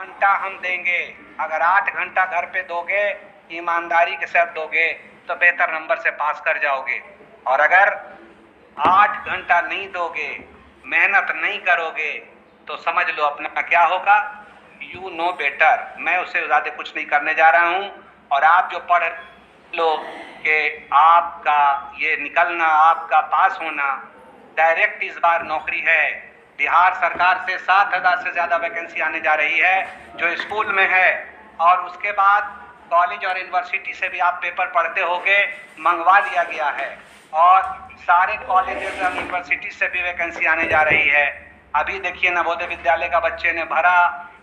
घंटा हम देंगे, अगर 8 घंटा घर पे दोगे, ईमानदारी के साथ दोगे तो बेहतर नंबर से पास कर जाओगे। और अगर 8 घंटा नहीं दोगे, मेहनत नहीं करोगे, तो समझ लो अपना क्या होगा, यू नो बेटर। मैं उससे ज़्यादा कुछ नहीं करने जा रहा हूँ। और आप जो पढ़ लो कि आपका ये निकलना, आपका पास होना डायरेक्ट इस बार नौकरी है। बिहार सरकार से 7,000 से ज़्यादा वैकेंसी आने जा रही है जो स्कूल में है, और उसके बाद कॉलेज और यूनिवर्सिटी से भी आप पेपर पढ़ते होगे, मंगवा लिया गया है। और सारे कॉलेज और यूनिवर्सिटी से भी वैकेंसी आने जा रही है। अभी देखिए नवोदय विद्यालय का बच्चे ने भरा,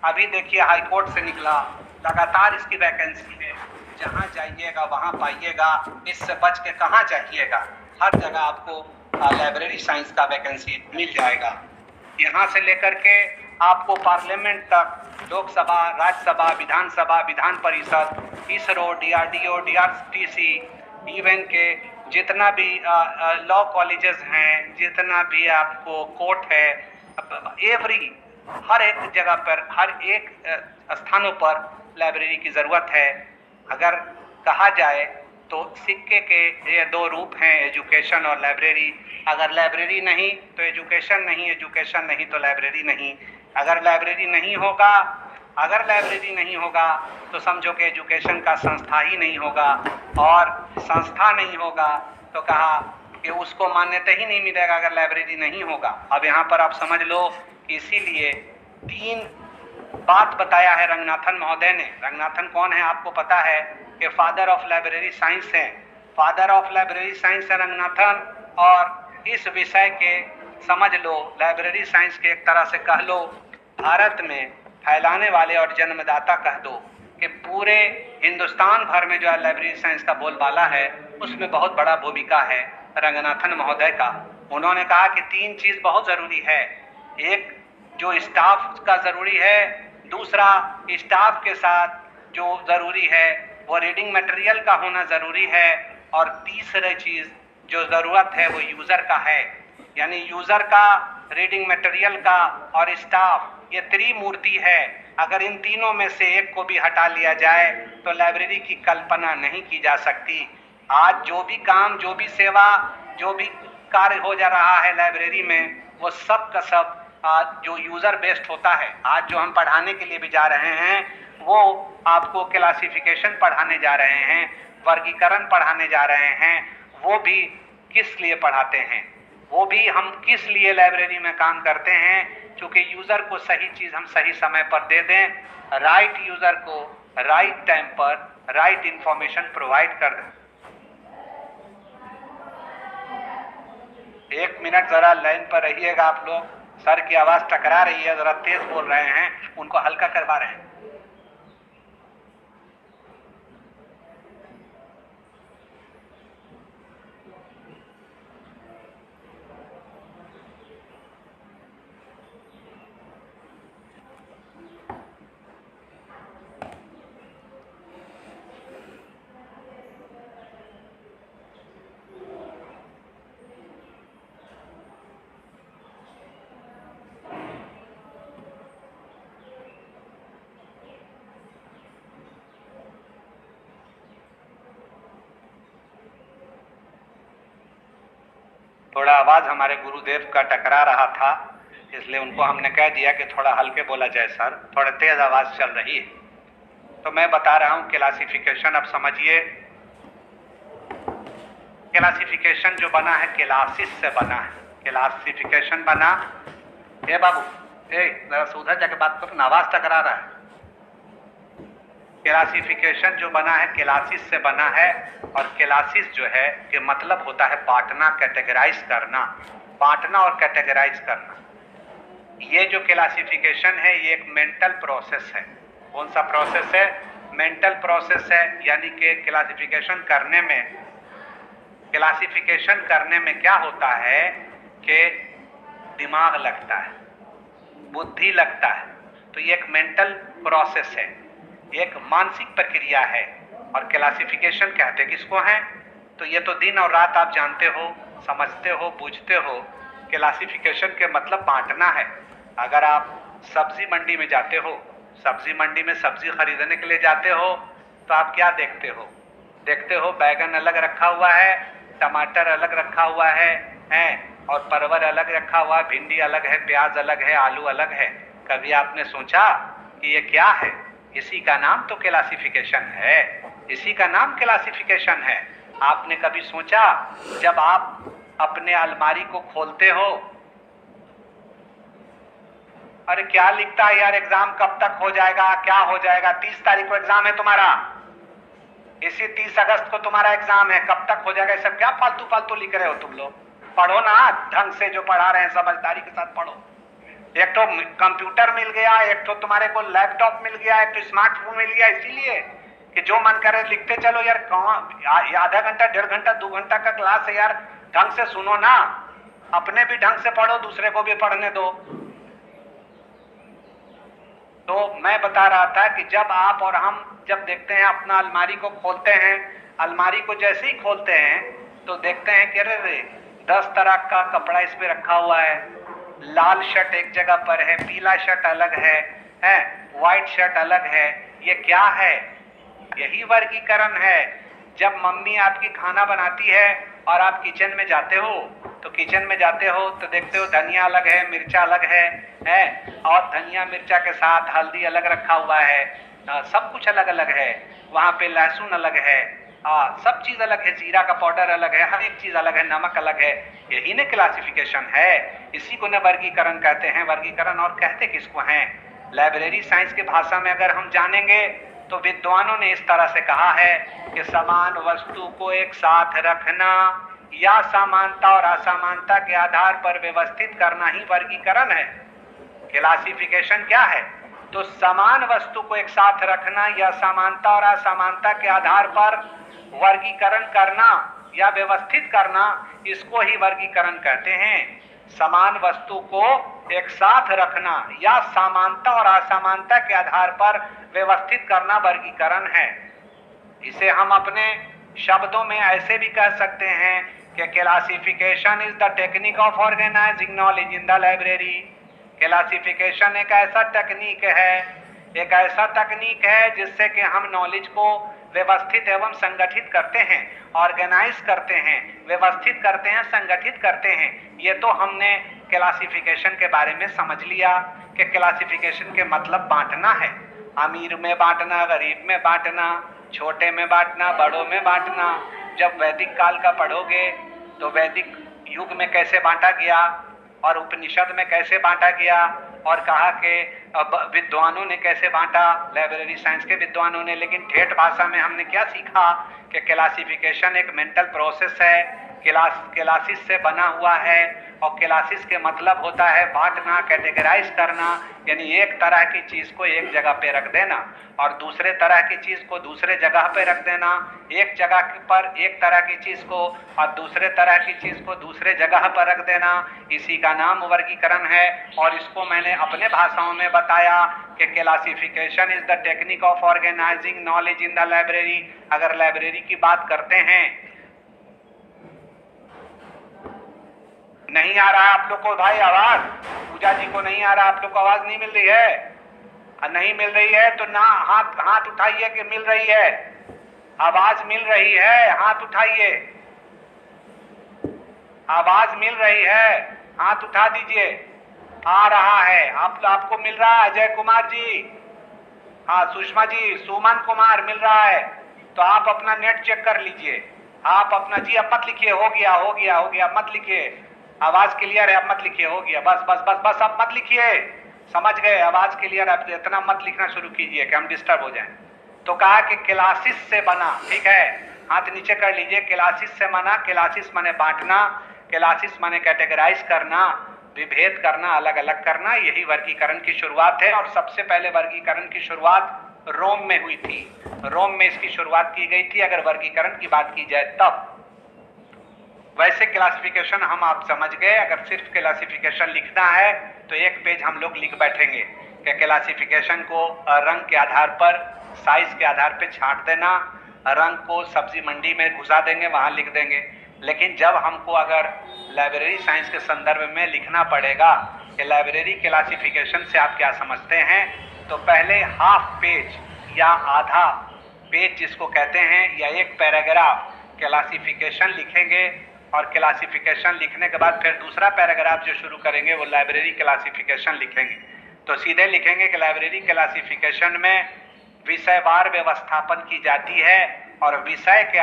अभी देखिए हाईकोर्ट से निकला, लगातार इसकी वैकेंसी है। जहाँ जाइएगा वहाँ पाइएगा, इससे बच के कहाँ जाइएगा। हर जगह आपको लाइब्रेरी साइंस का वैकेंसी मिल जाएगा। यहाँ से लेकर के आपको पार्लियामेंट तक, लोकसभा, राज्यसभा, विधानसभा, Vidhan Parishad, ISRO, DRDO, DRTC, even के जितना भी लॉ कॉलेजेस हैं, जितना भी आपको कोर्ट है, हर एक जगह पर, हर एक स्थानों पर लाइब्रेरी की ज़रूरत है। अगर कहा जाए तो सिक्के के ये दो रूप हैं, एजुकेशन और लाइब्रेरी। अगर लाइब्रेरी नहीं तो एजुकेशन नहीं, एजुकेशन नहीं तो लाइब्रेरी नहीं। अगर लाइब्रेरी नहीं होगा, अगर लाइब्रेरी नहीं होगा तो समझो कि एजुकेशन का संस्था ही नहीं होगा, और संस्था नहीं होगा तो कहा कि उसको मान्यता ही नहीं मिलेगा अगर लाइब्रेरी नहीं होगा। अब यहाँ पर आप समझ लो, इसीलिए 3 बात बताया है रंगनाथन महोदय ने। रंगनाथन कौन है आपको पता है कि फादर ऑफ लाइब्रेरी साइंस है। फादर ऑफ लाइब्रेरी साइंस है रंगनाथन। और इस विषय के समझ लो, लाइब्रेरी साइंस के एक तरह से कह लो भारत में फैलाने वाले और जन्मदाता कह दो कि पूरे हिंदुस्तान भर में जो है लाइब्रेरी साइंस का बोलबाला है, उसमें बहुत बड़ा भूमिका है रंगनाथन महोदय का। उन्होंने कहा कि 3 चीज़ बहुत ज़रूरी है। एक, जो स्टाफ का ज़रूरी है। दूसरा, स्टाफ के साथ जो ज़रूरी है वो रीडिंग मटेरियल का होना ज़रूरी है। और तीसरी चीज़ जो ज़रूरत है वो यूज़र का है, यानी यूज़र का, रीडिंग मटेरियल का और स्टाफ, ये त्रिमूर्ति है। अगर इन तीनों में से एक को भी हटा लिया जाए तो लाइब्रेरी की कल्पना नहीं की जा सकती। आज जो भी काम, जो भी सेवा, जो भी कार्य हो जा रहा है लाइब्रेरी में, वो सब का सब आज जो यूज़र बेस्ड होता है। आज जो हम पढ़ाने के लिए भी जा रहे हैं वो आपको क्लासिफिकेशन पढ़ाने जा रहे हैं, वर्गीकरण पढ़ाने जा रहे हैं। वो भी किस लिए पढ़ाते हैं, वो भी हम किस लिए लाइब्रेरी में काम करते हैं, क्योंकि यूज़र को सही चीज़ हम सही समय पर दे दें, राइट यूज़र को राइट टाइम पर राइट इंफॉर्मेशन प्रोवाइड कर दें। 1 मिनट ज़रा लाइन पर रहिएगा आप लोग। सर की आवाज़ टकरा रही है, ज़रा तेज़ बोल रहे हैं, उनको हल्का करवा रहे हैं। थोड़ा आवाज़ हमारे गुरुदेव का टकरा रहा था, इसलिए उनको हमने कह दिया कि थोड़ा हल्के बोला जाए सर, थोड़ा तेज़ आवाज़ चल रही है। तो मैं बता रहा हूँ क्लासिफिकेशन, अब समझिए। क्लासिफिकेशन जो बना है क्लासिस से बना है। क्लासिफिकेशन बना, ए बाबू, जरा उधर जाके बात करो ना, आवाज़ टकरा रहा है। क्लासिफिकेशन जो बना है क्लासिस से बना है, और क्लासिस जो है कि मतलब होता है बांटना, कैटेगराइज करना, बांटना और कैटेगराइज करना। ये जो क्लासिफिकेशन है ये एक मेंटल प्रोसेस है। कौन सा प्रोसेस है? मेंटल प्रोसेस है। यानी कि क्लासिफिकेशन करने में क्या होता है कि दिमाग लगता है, बुद्धि लगता है। तो ये एक मेंटल प्रोसेस है, एक मानसिक प्रक्रिया है। और क्लासिफिकेशन कहते किसको हैं? तो ये तो दिन और रात आप जानते हो, समझते हो, बूझते हो। क्लासिफिकेशन के मतलब बांटना है। अगर आप सब्जी मंडी में जाते हो सब्जी मंडी में सब्जी खरीदने के लिए जाते हो तो आप क्या देखते हो? देखते हो बैगन अलग रखा हुआ है, टमाटर अलग रखा हुआ है, और परवल अलग रखा हुआ है, भिंडी अलग है, प्याज अलग है, आलू अलग है। कभी आपने सोचा कि ये क्या है? इसी का नाम तो क्लासिफिकेशन है, इसी का नाम क्लासिफिकेशन है। आपने कभी सोचा जब आप अपने अलमारी को खोलते हो, अरे क्या लिखता है यार, एग्जाम कब तक हो जाएगा, क्या हो जाएगा, 30 तारीख को एग्जाम है तुम्हारा, इसी 30 अगस्त को तुम्हारा एग्जाम है, कब तक हो जाएगा? ये सब क्या फालतू फालतू लिख रहे हो तुम लोग? पढ़ो ना ढंग से, जो पढ़ा रहे हैं समझदारी के साथ पढ़ो। एक तो कंप्यूटर मिल गया, एक तो तुम्हारे को लैपटॉप मिल गया, एक तो स्मार्टफोन मिल गया, इसीलिए कि जो मन करे लिखते चलो यार। आधा घंटा, 1.5 घंटा, 2 घंटा का क्लास है यार, ढंग से सुनो ना, अपने भी ढंग से पढ़ो, दूसरे को भी पढ़ने दो। तो मैं बता रहा था कि जब आप और हम जब देखते हैं, अपना अलमारी को खोलते हैं, अलमारी को जैसे ही खोलते हैं तो देखते हैं कि अरे 10 तरह का कपड़ा इसमें रखा हुआ है, लाल शर्ट एक जगह पर है, पीला शर्ट अलग है, व्हाइट शर्ट अलग है। ये क्या है? यही वर्गीकरण है। जब मम्मी आपकी खाना बनाती है और आप किचन में जाते हो, तो किचन में जाते हो तो देखते हो धनिया अलग है, मिर्चा अलग है, और धनिया मिर्चा के साथ हल्दी अलग रखा हुआ है, सब कुछ अलग अलग है। वहाँ पे लहसुन अलग है, सब चीज अलग है, जीरा का पाउडर अलग है, हर एक चीज अलग है, नमक अलग है। यही न क्लासिफिकेशन है, इसी को न वर्गीकरण कहते हैं। वर्गीकरण और कहते किसको हैं? लाइब्रेरी साइंस की भाषा में अगर हम जानेंगे तो विद्वानों ने इस तरह से कहा है कि समान वस्तु को एक साथ रखना या समानता और असमानता के आधार पर व्यवस्थित करना ही वर्गीकरण है। क्लासिफिकेशन क्या है? तो समान वस्तु को एक साथ रखना या समानता और असमानता के आधार पर वर्गीकरण करना या व्यवस्थित करना, इसको ही वर्गीकरण कहते हैं। समान वस्तु को एक साथ रखना या समानता और असमानता के आधार पर व्यवस्थित करना वर्गीकरण है। इसे हम अपने शब्दों में ऐसे भी कह सकते हैं कि classification is the technique of organizing knowledge in the library. Classification एक ऐसा टेक्निक है, एक ऐसा तकनीक है जिससे कि हम नॉलेज को व्यवस्थित एवं संगठित करते हैं, ऑर्गेनाइज करते हैं, व्यवस्थित करते हैं, संगठित करते हैं। ये तो हमने क्लासिफिकेशन के बारे में समझ लिया कि क्लासिफिकेशन के मतलब बांटना है, अमीर में बांटना, गरीब में बांटना, छोटे में बांटना, बड़ों में बांटना। जब वैदिक काल का पढ़ोगे तो वैदिक युग में कैसे बांटा गया और उपनिषद में कैसे बांटा गया, और कहा कि विद्वानों ने कैसे बांटा, लाइब्रेरी साइंस के विद्वानों ने। लेकिन ठेठ भाषा में हमने क्या सीखा कि क्लासिफिकेशन एक मेंटल प्रोसेस है, क्लासिस से बना हुआ है, और क्लासिस के मतलब होता है बांटना, कैटेगराइज करना, यानी एक तरह की चीज को एक जगह पे रख देना और दूसरे तरह की चीज को दूसरे जगह पे रख देना, एक जगह पर एक तरह की चीज को और दूसरे तरह की चीज को दूसरे जगह पर रख देना, इसी का नाम वर्गीकरण है। और इसको मैंने अपने भाषाओं में बताया कि classification is the technique of organizing knowledge in the library. अगर लाइब्रेरी की बात करते हैं, नहीं आ रहा आप लोग को भाई आवाज, पूजा जी को नहीं आ रहा, आप लोग को आवाज नहीं मिल रही है? नहीं मिल रही है तो ना हाथ उठाइए कि मिल रही है, आवाज मिल रही है, हाथ उठाइए। आवाज मिल रही है, हाथ उठा दीजिए। आ रहा है, आपको मिल रहा है? अजय कुमार जी, हाँ सुषमा जी, सुमन कुमार मिल रहा है तो आप अपना नेट चेक कर लीजिए। आप अपना जी, अब मत लिखिए, हो गया हो गया हो गया, मत लिखिए, आवाज क्लियर है, अब मत लिखिए, हो गया, बस बस बस बस, अब मत लिखिए, समझ गए, आवाज क्लियर है, इतना मत लिखना शुरू कीजिए कि हम डिस्टर्ब हो जाएं। तो कहा कि क्लासिस से बना, ठीक है, हाथ नीचे कर लीजिए। क्लासिस से बना, क्लासिस माने बांटना, क्लासिस माने कैटेगराइज करना, विभेद करना, अलग अलग करना, यही वर्गीकरण की शुरुआत है। और सबसे पहले वर्गीकरण की शुरुआत रोम में हुई थी, रोम में इसकी शुरुआत की गई थी, अगर वर्गीकरण की बात की जाए तब। वैसे क्लासिफिकेशन हम आप समझ गए, अगर सिर्फ क्लासिफिकेशन लिखना है तो एक पेज हम लोग लिख बैठेंगे कि क्लासिफिकेशन को रंग के आधार पर, साइज के आधार पर छांट देना, रंग को सब्जी मंडी में घुसा देंगे, वहां लिख देंगे। लेकिन जब हमको अगर लाइब्रेरी साइंस के संदर्भ में लिखना पड़ेगा कि लाइब्रेरी क्लासिफिकेशन से आप क्या समझते हैं, तो पहले हाफ पेज या आधा पेज जिसको कहते हैं या एक पैराग्राफ क्लासिफिकेशन लिखेंगे, और क्लासिफिकेशन लिखने के बाद फिर दूसरा पैराग्राफ जो शुरू करेंगे वो लाइब्रेरी क्लासिफिकेशन लिखेंगे। तो सीधे लिखेंगे कि लाइब्रेरी क्लासिफिकेशन में विषयवार व्यवस्थापन की जाती है और विषय के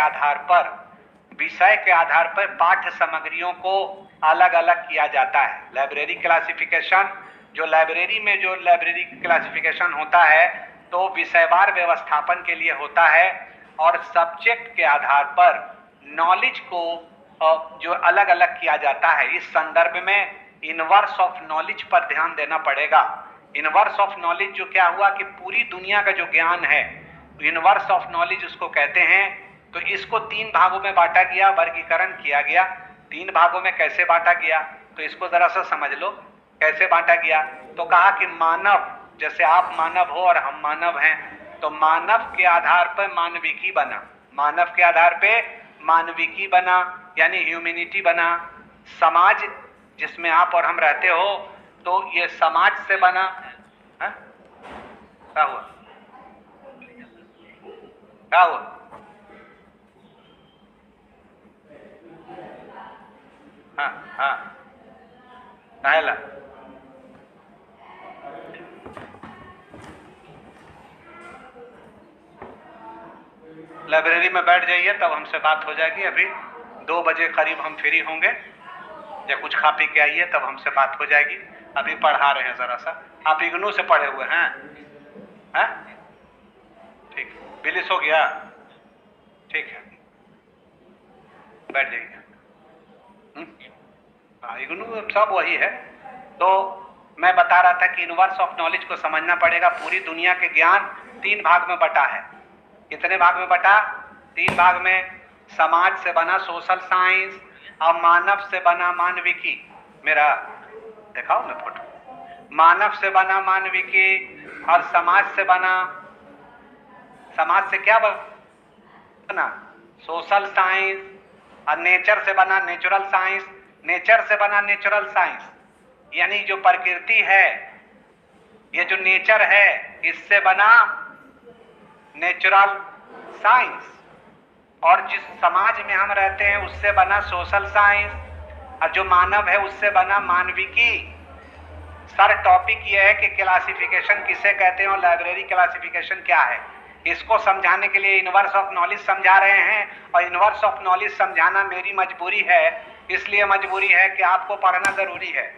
आधार पर पाठ्य सामग्रियों को अलग अलग किया जाता है। लाइब्रेरी क्लासिफिकेशन जो लाइब्रेरी क्लासिफिकेशन होता है तो विषयवार व्यवस्थापन के लिए होता है और सब्जेक्ट के आधार पर नॉलेज को जो अलग अलग किया जाता है। इस संदर्भ में इनवर्स ऑफ नॉलेज पर ध्यान देना पड़ेगा। इनवर्स ऑफ नॉलेज जो क्या हुआ कि पूरी दुनिया का जो ज्ञान है, इनवर्स ऑफ नॉलेज उसको कहते हैं। तो इसको 3 भागों में बांटा गया, वर्गीकरण किया गया। 3 भागों में कैसे बांटा गया तो इसको जरा सा समझ लो कैसे बांटा गया। तो कहा कि मानव, जैसे आप मानव हो और हम मानव हैं, तो मानव के आधार पर मानविकी बना, मानव के आधार पे मानविकी बना यानी ह्यूमैनिटी बना। समाज जिसमें आप और हम रहते हो तो ये समाज से बना। क्या हुआ क्या हुआ? हाँ पहला लाइब्रेरी में बैठ जाइए तब हमसे बात हो जाएगी। अभी 2 बजे करीब हम फ्री होंगे, या कुछ खा पी के आइए तब हमसे बात हो जाएगी। अभी पढ़ा रहे हैं जरा सा। आप इग्नू से पढ़े हुए हैं? हैं? ठीक, बिलिस हो गया? ठीक है, बैठ जाइए। इग्नू सब वही है। तो मैं बता रहा था कि इनवर्स ऑफ नॉलेज को समझना पड़ेगा। पूरी दुनिया के ज्ञान 3 भाग में बटा है। कितने भाग में बटा? 3 भाग में। समाज से बना सोशल साइंस और मानव से बना मानविकी। मेरा दिखाओ ना फोटो। मानव से बना मानविकी और समाज से बना, समाज से क्या बना? Social science. और नेचर से बना नेचुरल साइंस। नेचर से बना नेचुरल साइंस यानी जो प्रकृति है, ये जो नेचर है, इससे बना नेचुरल साइंस। और जिस समाज में हम रहते हैं उससे बना सोशल साइंस, और जो मानव है उससे बना मानविकी। सर टॉपिक ये है कि क्लासिफिकेशन किसे कहते हैं और लाइब्रेरी क्लासिफिकेशन क्या है। इसको समझाने के लिए इनवर्स ऑफ नॉलेज समझा रहे हैं, और इनवर्स ऑफ नॉलेज समझाना मेरी मजबूरी है। इसलिए मजबूरी है कि आपको पढ़ना जरूरी है।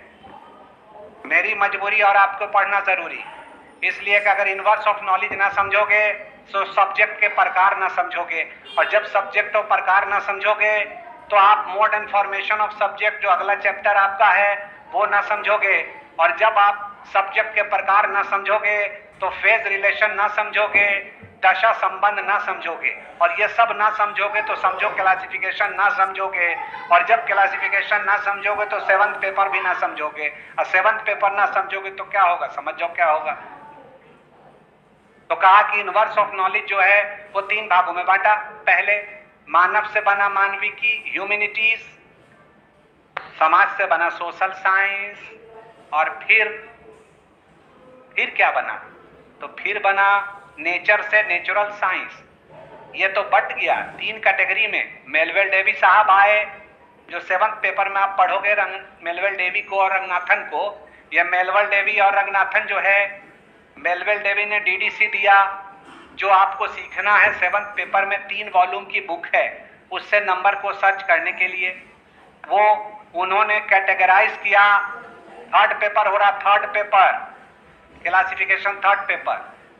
मेरी मजबूरी और आपको पढ़ना जरूरी, इसलिए कि अगर इनवर्स ऑफ नॉलेज ना समझोगे तो सब्जेक्ट के प्रकार ना समझोगे, और जब सब्जेक्ट और प्रकार ना समझोगे तो आप mode and formation of subject जो अगला चैप्टर आपका है वो ना समझोगे, और जब आप सब्जेक्ट के प्रकार ना समझोगे तो फेज रिलेशन ना समझोगे, दशा संबंध ना समझोगे, और ये सब ना समझोगे तो समझो क्लासिफिकेशन ना समझोगे, और जब क्लासिफिकेशन ना समझोगे तो 7th पेपर भी ना समझोगे, और 7th पेपर ना समझोगे तो क्या होगा? समझ जाओ क्या होगा। तो कहा कि इनवर्स ऑफ नॉलेज जो है वो 3 भागों में बांटा। पहले मानव से बना मानविकी ह्यूमैनिटीज, समाज से बना सोशल साइंस, और फिर क्या बना? तो फिर बना नेचर से नेचुरल साइंस। ये तो बट गया 3 कैटेगरी में। मेलवेल डेवी साहब आए, जो 7th पेपर में आप पढ़ोगे मेलवेल डेवी को और रंगनाथन को। ये मेलवेल डेवी और रंगनाथन जो है, मेलवेल डेवी ने डीडीसी दिया, जो आपको सीखना है 7th पेपर में 3 वॉल्यूम की बुक है, उससे नंबर को सर्च करने के लिए। वो उन्होंने कैटेगराइज किया। 3rd पेपर हो रहा, 3rd paper classification 3rd paper.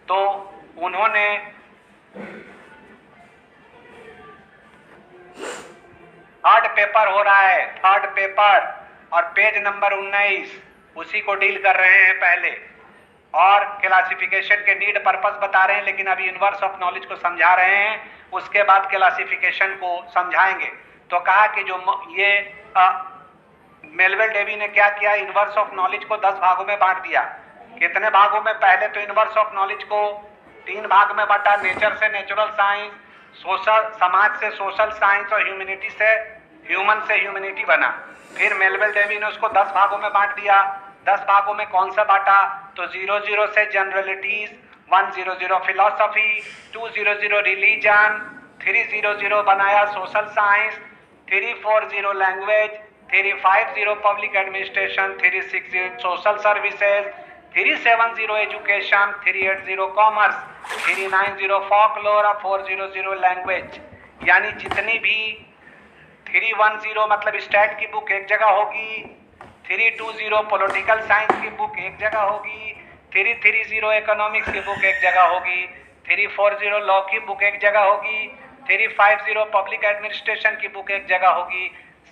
तो उन्होंने 3rd पेपर हो रहा है, 3rd पेपर, और पेज नंबर 19 उसी को डील कर रहे हैं पहले, और क्लासिफिकेशन के नीड पर्पस बता रहे हैं, लेकिन अभी इनवर्स ऑफ नॉलेज को समझा रहे हैं, उसके बाद क्लासिफिकेशन को समझाएंगे। तो कहा कि जो ये मेलवेल डेवी ने क्या किया, इनवर्स ऑफ नॉलेज को 10 भागों में बांट दिया। कितने भागों में? पहले तो इनवर्स ऑफ नॉलेज को 3 भाग में बांटा। नेचर से नेचुरल साइंस, सोशल समाज से सोशल साइंस, और ह्यूमैनिटी से ह्यूमन से ह्यूमैनिटी बना। फिर मेलवेल डेवी ने उसको 10 भागों में बांट दिया। 10 भागों में कौन सा बांटा? तो 00 से जनरलिटीज, 100 फिलोसफी, 200 रिलीजन, 300 बनाया social science, 340 language, 350 public administration, 360 social services, 370 education, 380 commerce, 390 folklore और 400 लैंग्वेज। यानी जितनी भी 310 मतलब स्टैट की बुक एक जगह होगी, 320 पॉलिटिकल साइंस की बुक एक जगह होगी, 330 इकोनॉमिक्स की बुक एक जगह होगी, 340 लॉ की बुक एक जगह होगी, 350 पब्लिक एडमिनिस्ट्रेशन की बुक एक जगह होगी,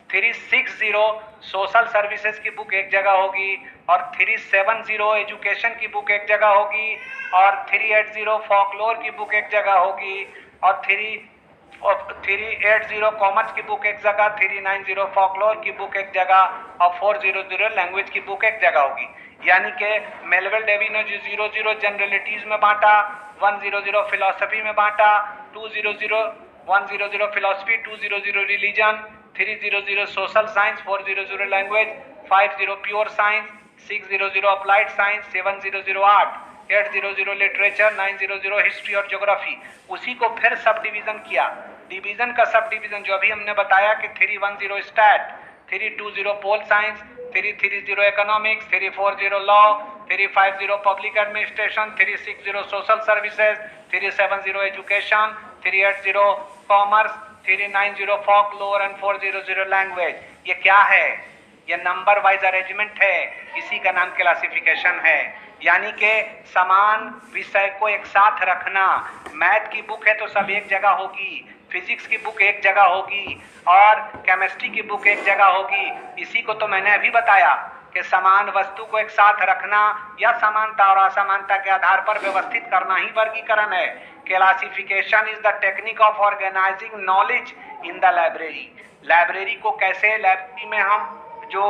360 सोशल सर्विसेज की बुक एक जगह होगी, और 370 एजुकेशन की बुक एक जगह होगी, और 380 फॉकलोर की बुक एक जगह होगी, और 380 कॉमर्स की बुक एक जगह, 390 फॉकलोर की बुक एक जगह, और 400 लैंग्वेज की बुक एक जगह होगी। यानी कि मेलविल डेवी ने जो 00 जनरलिटीज में बांटा, 100 फिलोसफी में बांटा, 100 philosophy, 200 religion, 300 social science, 400 language, 50 pure science, 600 applied science, 700 art, 800 literature, 900 history और ज्योग्राफी। उसी को फिर सब डिवीजन किया। डिवीजन का सब डिवीजन जो अभी हमने बताया कि 310 stat, 320 pol science, 330 economics, 340 law, 350 public administration, 360 social services, 370 education, 380 commerce, 390 folklore and 400 language. ये क्या है? ये नंबर वाइज अरेंजमेंट है, इसी का नाम क्लासिफिकेशन है। यानी कि समान विषय को एक साथ रखना। मैथ की बुक है तो सब एक जगह होगी, फिजिक्स की बुक एक जगह होगी, और केमिस्ट्री की बुक एक जगह होगी। इसी को तो मैंने अभी बताया कि समान वस्तु को एक साथ रखना या समानता और असमानता के आधार पर व्यवस्थित करना ही वर्गीकरण है। Classification is the technique of organizing knowledge in the library. Library को कैसे, लाइब्रेरी में हम जो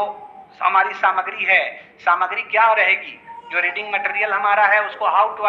हमारी सामग्री है, सामग्री क्या रहेगी, जो रीडिंग मटेरियल हमारा है उसको हाउ टू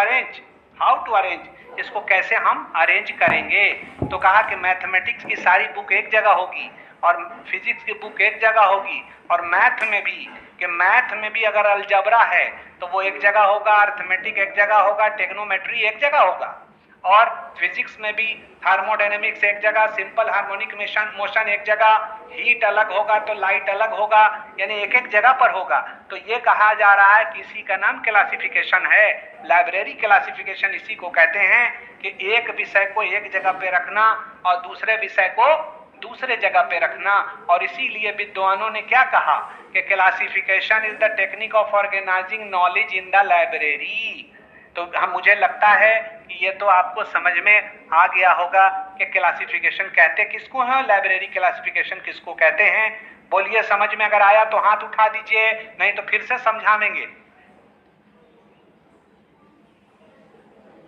अरेंज, इसको कैसे हम अरेंज करेंगे। तो कहा कि मैथमेटिक्स की सारी बुक एक जगह होगी, और फिजिक्स की बुक एक जगह होगी, और मैथ में भी, कि मैथ में भी अगर अलजबरा है तो वो एक जगह होगा, अर्थमेटिक एक जगह होगा, टेक्नोमेट्री एक जगह होगा, और फिजिक्स में भी हार्मोडायनेमिक्स एक जगह, सिंपल हार्मोनिक मोशन एक जगह, हीट अलग होगा तो लाइट अलग होगा, यानी एक एक जगह पर होगा। तो ये कहा जा रहा है कि इसी का नाम क्लासिफिकेशन है। लाइब्रेरी क्लासिफिकेशन इसी को कहते हैं कि एक विषय को एक जगह पे रखना और दूसरे विषय को दूसरे जगह पे रखना। और इसीलिए विद्वानों ने क्या कहा कि classification is the technique of organizing knowledge in the library. तो मुझे लगता है कि ये तो आपको समझ में आ गया होगा कि क्लासिफिकेशन कहते किसको हैं, लाइब्रेरी क्लासिफिकेशन किसको कहते हैं। बोलिए, समझ में अगर आया तो हाथ उठा दीजिए, नहीं तो फिर से समझाएंगे।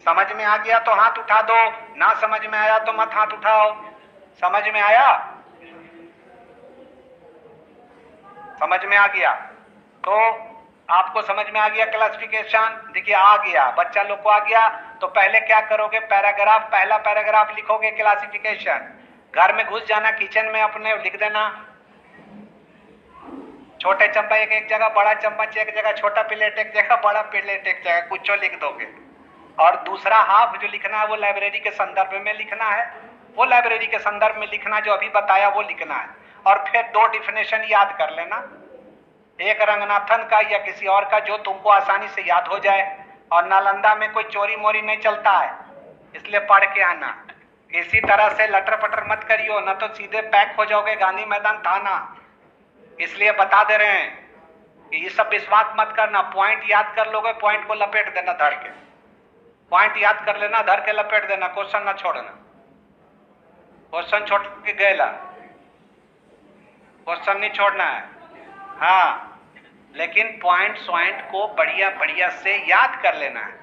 समझ में आ गया तो हाथ उठा दो, ना समझ में आया तो मत हाथ उठाओ। समझ में आया? समझ में आ गया तो आपको समझ में आ गया क्लासिफिकेशन। देखिए आ गया, बच्चा लोग को आ गया। तो पहले क्या करोगे, पैराग्राफ, पहला पैराग्राफ लिखोगे क्लासिफिकेशन। घर में घुस जाना, किचन में अपने लिख देना, छोटे चम्मच एक जगह, बड़ा चम्मच एक जगह, छोटा प्लेट एक जगह, बड़ा प्लेट एक जगह, कुछ लिख दोगे। और दूसरा हाफ जो लिखना है वो लाइब्रेरी के संदर्भ में लिखना है, वो लाइब्रेरी के संदर्भ में लिखना, जो अभी बताया वो लिखना है। और फिर 2 डिफिनेशन याद कर लेना, एक रंगनाथन का या किसी और का जो तुमको आसानी से याद हो जाए। और नालंदा में कोई चोरी मोरी नहीं चलता है, इसलिए पढ़ के आना। किसी तरह से लटर पटर मत करियो, ना तो सीधे पैक हो जाओगे गांधी मैदान थाना। इसलिए बता दे रहे हैं कि ये सब विश्वास मत करना। पॉइंट याद कर लोगे, पॉइंट को लपेट देना धर के, पॉइंट याद कर लेना, धर के लपेट देना, क्वेश्चन ना छोड़ना। क्वेश्चन छोड़ के गएला, क्वेश्चन नहीं छोड़ना है। हाँ, लेकिन पॉइंट को बढ़िया बढ़िया से याद कर लेना है,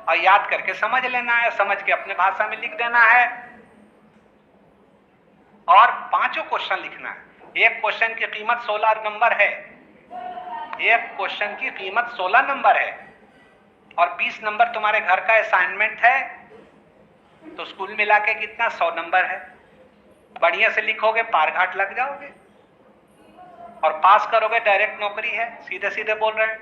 और याद करके समझ लेना है, समझ के अपने भाषा में लिख देना है। और 5 क्वेश्चन लिखना है। एक क्वेश्चन की कीमत 16 नंबर है, एक क्वेश्चन की कीमत 16 नंबर है, और 20 नंबर तुम्हारे घर का असाइनमेंट है। तो स्कूल मिला के कितना, 100 नंबर है। बढ़िया से लिखोगे, पार घाट लग जाओगे, और पास करोगे, डायरेक्ट नौकरी है। सीधे सीधे बोल रहे हैं।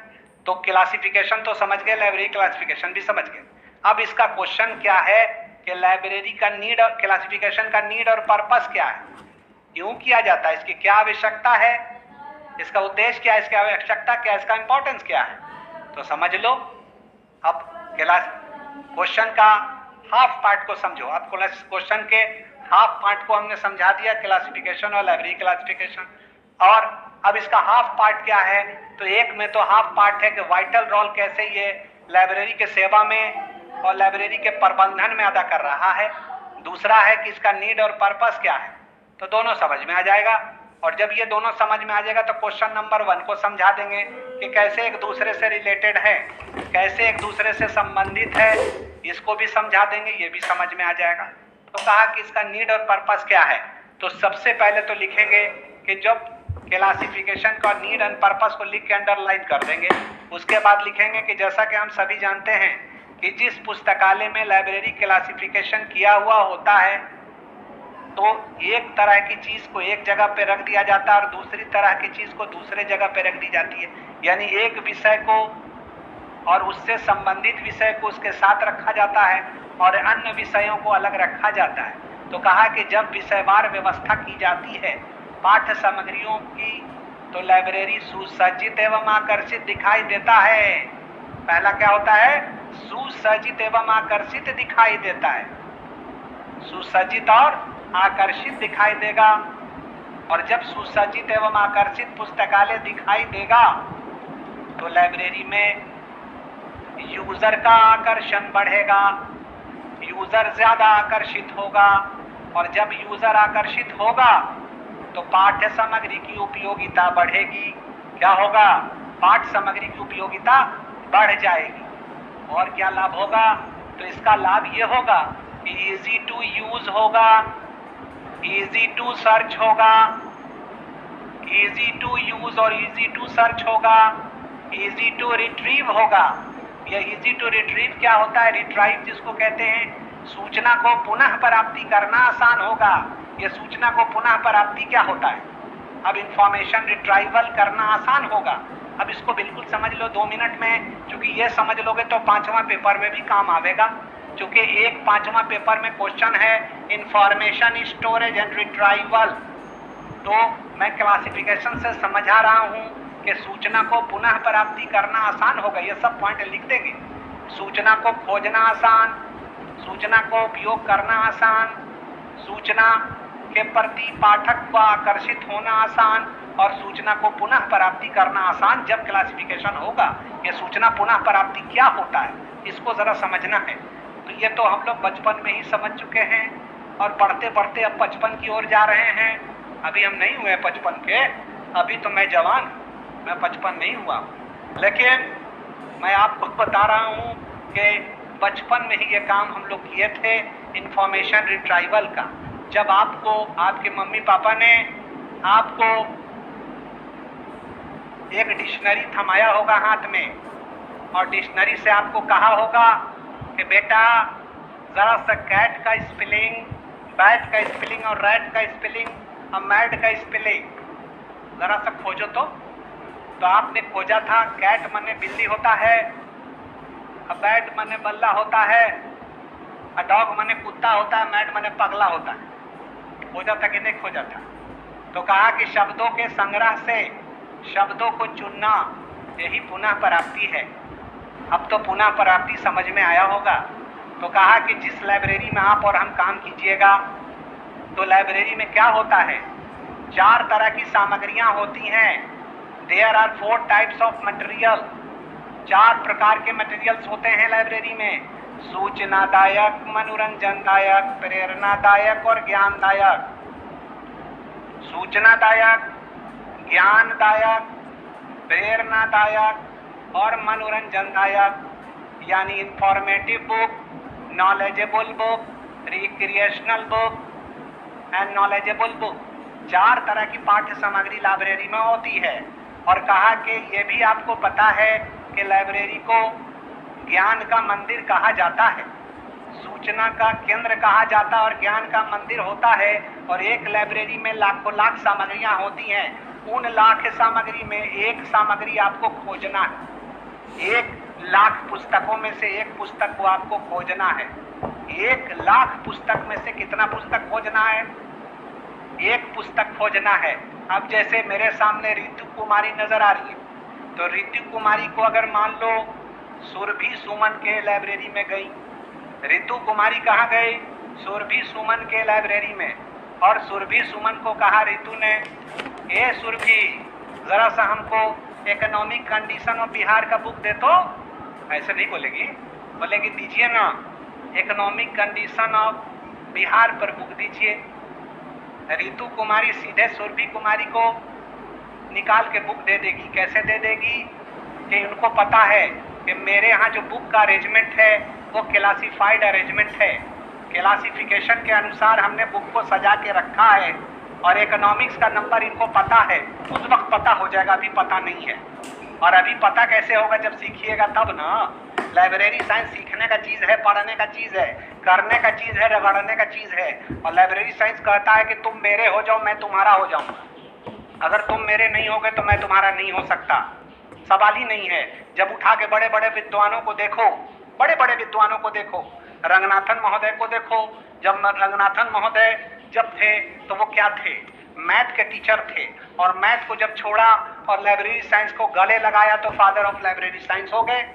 तो क्लासिफिकेशन तो समझ गए, लाइब्रेरी क्लासिफिकेशन भी समझ गए। अब इसका क्वेश्चन क्या है कि लाइब्रेरी का नीड और क्लासिफिकेशन का नीड और पर्पस क्या है, क्यों किया जाता है, इसकी क्या आवश्यकता है, इसका उद्देश्य क्या है, इसकी आवश्यकता क्या है, इसका इंपॉर्टेंस क्या है, तो समझ लो। अब क्वेश्चन का हाफ पार्ट को समझो। अब क्वेश्चन के हाफ पार्ट को हमने समझा दिया, क्लासिफिकेशन और लाइब्रेरी क्लासिफिकेशन। और अब इसका हाफ पार्ट क्या है, तो एक में तो हाफ पार्ट है कि वाइटल रोल कैसे ये लाइब्रेरी के सेवा में और लाइब्रेरी के प्रबंधन में अदा कर रहा है। दूसरा है कि इसका नीड और पर्पस क्या है, तो दोनों समझ में आ जाएगा। और जब ये दोनों समझ में आ जाएगा तो क्वेश्चन नंबर 1 को समझा देंगे कि कैसे एक दूसरे से रिलेटेड है, कैसे एक दूसरे से संबंधित है, इसको भी समझा देंगे, ये भी समझ में आ जाएगा। तो कहा कि इसका नीड और पर्पस क्या है, तो सबसे पहले तो लिखेंगे कि जब क्लासिफिकेशन का नीड एंड पर्पस को लिख के अंडरलाइन कर देंगे। उसके बाद लिखेंगे कि जैसा कि हम सभी जानते हैं कि जिस पुस्तकालय में लाइब्रेरी क्लासिफिकेशन किया हुआ होता है तो एक तरह की चीज को एक जगह पे रख दिया जाता है और दूसरी तरह की चीज को दूसरे जगह पे रख दी जाती है, यानी एक विषय को और उससे संबंधित विषय को उसके साथ रखा जाता है और अन्य विषयों को अलग रखा जाता है। तो कहा कि जब विषयवार व्यवस्था की जाती है पाठ्य सामग्रियों की तो लाइब्रेरी सुसज्जित एवं आकर्षित दिखाई देता है। पहला क्या होता है, सुसज्जित एवं आकर्षित दिखाई देता है, सुसज्जित और आकर्षित दिखाई देगा। और जब सुसज्जित एवं आकर्षित पुस्तकालय दिखाई देगा तो लाइब्रेरी में यूजर का आकर्षण बढ़ेगा, यूजर ज्यादा आकर्षित होगा। और जब यूजर आकर्षित होगा तो पाठ्य सामग्री की उपयोगिता बढ़ेगी। क्या होगा, पाठ्य सामग्री की उपयोगिता बढ़ जाएगी। और क्या लाभ होगा, तो इसका लाभ ये होगा कि इजी टू यूज होगा, इजी टू सर्च होगा, इजी टू यूज और इजी टू सर्च होगा, इजी टू रिट्रीव होगा। यह इजी टू रिट्रीव क्या होता है, रिट्राइव जिसको कहते हैं, सूचना को पुनः प्राप्ति करना आसान होगा। यह सूचना को पुनः प्राप्ति क्या होता है, अब इंफॉर्मेशन रिट्राइवल करना आसान होगा। अब इसको बिल्कुल समझ लो 2 मिनट में, क्योंकि ये समझ लोगे तो 5वां पेपर में भी काम आवेगा। क्योंकि एक 5वां पेपर में क्वेश्चन है इंफॉर्मेशन स्टोरेज एंड रिट्राइवल। तो मैं क्लासिफिकेशन से समझा रहा हूँ कि सूचना को पुनः प्राप्ति करना आसान होगा, ये सब पॉइंट लिख देंगे। सूचना को खोजना आसान, सूचना को उपयोग करना आसान, सूचना के प्रति पाठक को आकर्षित होना आसान और सूचना को पुनः प्राप्ति करना आसान जब क्लासिफिकेशन होगा। ये सूचना पुनः प्राप्ति क्या होता है इसको जरा समझना है। तो ये तो हम लोग बचपन में ही समझ चुके हैं और पढ़ते पढ़ते अब 55 की ओर जा रहे हैं। अभी हम नहीं हुए 55 के, अभी तो मैं जवान, मैं 55 नहीं हुआ। लेकिन मैं आपको बता रहा हूँ कि बचपन में ही ये काम हम लोग किए थे इंफॉर्मेशन रिट्राइवल का। जब आपको आपके मम्मी पापा ने आपको एक डिक्शनरी थमाया होगा हाथ में और डिक्शनरी से आपको कहा होगा कि बेटा जरा सा कैट का स्पेलिंग, बैट का स्पेलिंग और रैट का स्पेलिंग और मैड का स्पेलिंग जरा सा खोजो। तो आपने खोजा था, कैट माने बिल्ली होता है, बैट माने बल्ला होता है, डॉग माने कुत्ता होता है, मैड माने पगला होता है। खोजा था कि नहीं खोजा था? तो कहा कि शब्दों के संग्रह से शब्दों को चुनना यही पुनः प्राप्ति है। अब तो पुनः प्राप्ति समझ में आया होगा। तो कहा कि जिस लाइब्रेरी में आप और हम काम कीजिएगा तो लाइब्रेरी में क्या होता है, 4 तरह की सामग्रियां होती हैं। There are 4 types of material, 4 प्रकार के मटेरियल्स होते हैं लाइब्रेरी में, सूचनादायक, मनोरंजनदायक, प्रेरणादायक और ज्ञानदायक। सूचनादायक, ज्ञानदायक, प्रेरणादायक और मनोरंजनदायक, यानी informative book, knowledgeable book, recreational book and knowledgeable book. 4 तरह की पाठ्य सामग्री लाइब्रेरी में होती है। और कहा कि ये भी आपको पता है कि लाइब्रेरी को ज्ञान का मंदिर कहा जाता है, सूचना का केंद्र कहा जाता है और ज्ञान का मंदिर होता है। और एक लाइब्रेरी में लाखों लाख सामग्रियां होती हैं, उन लाख सामग्री में एक सामग्री आपको खोजना है। 1,00,000 पुस्तकों में से एक पुस्तक को आपको खोजना है। 1,00,000 पुस्तक में से कितना पुस्तक खोजना है? एक पुस्तक खोजना है। अब जैसे मेरे सामने रितु कुमारी नजर आ रही है, तो रितु कुमारी को अगर मान लो सुरभि सुमन के लाइब्रेरी में गई, रितु कुमारी कहाँ गई? सुरभि सुमन के लाइब्रेरी में, और सुरभि सुमन को कहा रितु ने, ए सुरभि जरा सा हमको इकोनॉमिक कंडीशन ऑफ बिहार का बुक दे। तो ऐसे नहीं बोलेगी, बोलेगी दीजिए ना, इकोनॉमिक कंडीशन ऑफ बिहार पर बुक दीजिए। रितु कुमारी सीधे सुरभि कुमारी को निकाल के बुक दे देगी। कैसे दे देगी? कि उनको पता है कि मेरे यहाँ जो बुक का अरेंजमेंट है वो क्लासिफाइड अरेंजमेंट है, क्लासिफिकेशन के अनुसार हमने बुक को सजा के रखा है, और इकोनॉमिक्स का नंबर इनको पता है। उस वक्त पता हो जाएगा, अभी पता नहीं है। और अभी पता कैसे होगा? जब सीखिएगा तब ना। लाइब्रेरी साइंस सीखने का चीज़ है, पढ़ने का चीज़ है, करने का चीज़ है, रगड़ने का चीज़ है। और लाइब्रेरी साइंस कहता है कि तुम मेरे हो जाओ, मैं तुम्हारा हो जाऊंगा। अगर तुम मेरे नहीं होगे तो मैं तुम्हारा नहीं हो सकता, सवाल ही नहीं है। जब उठा के बड़े बड़े विद्वानों को देखो, बड़े बड़े विद्वानों को देखो, रंगनाथन महोदय को देखो। जब रंगनाथन महोदय जब थे तो वो क्या थे? मैथ के टीचर थे, और मैथ को जब छोड़ा और लाइब्रेरी साइंस को गले लगाया तो फादर ऑफ लाइब्रेरी साइंस हो गए।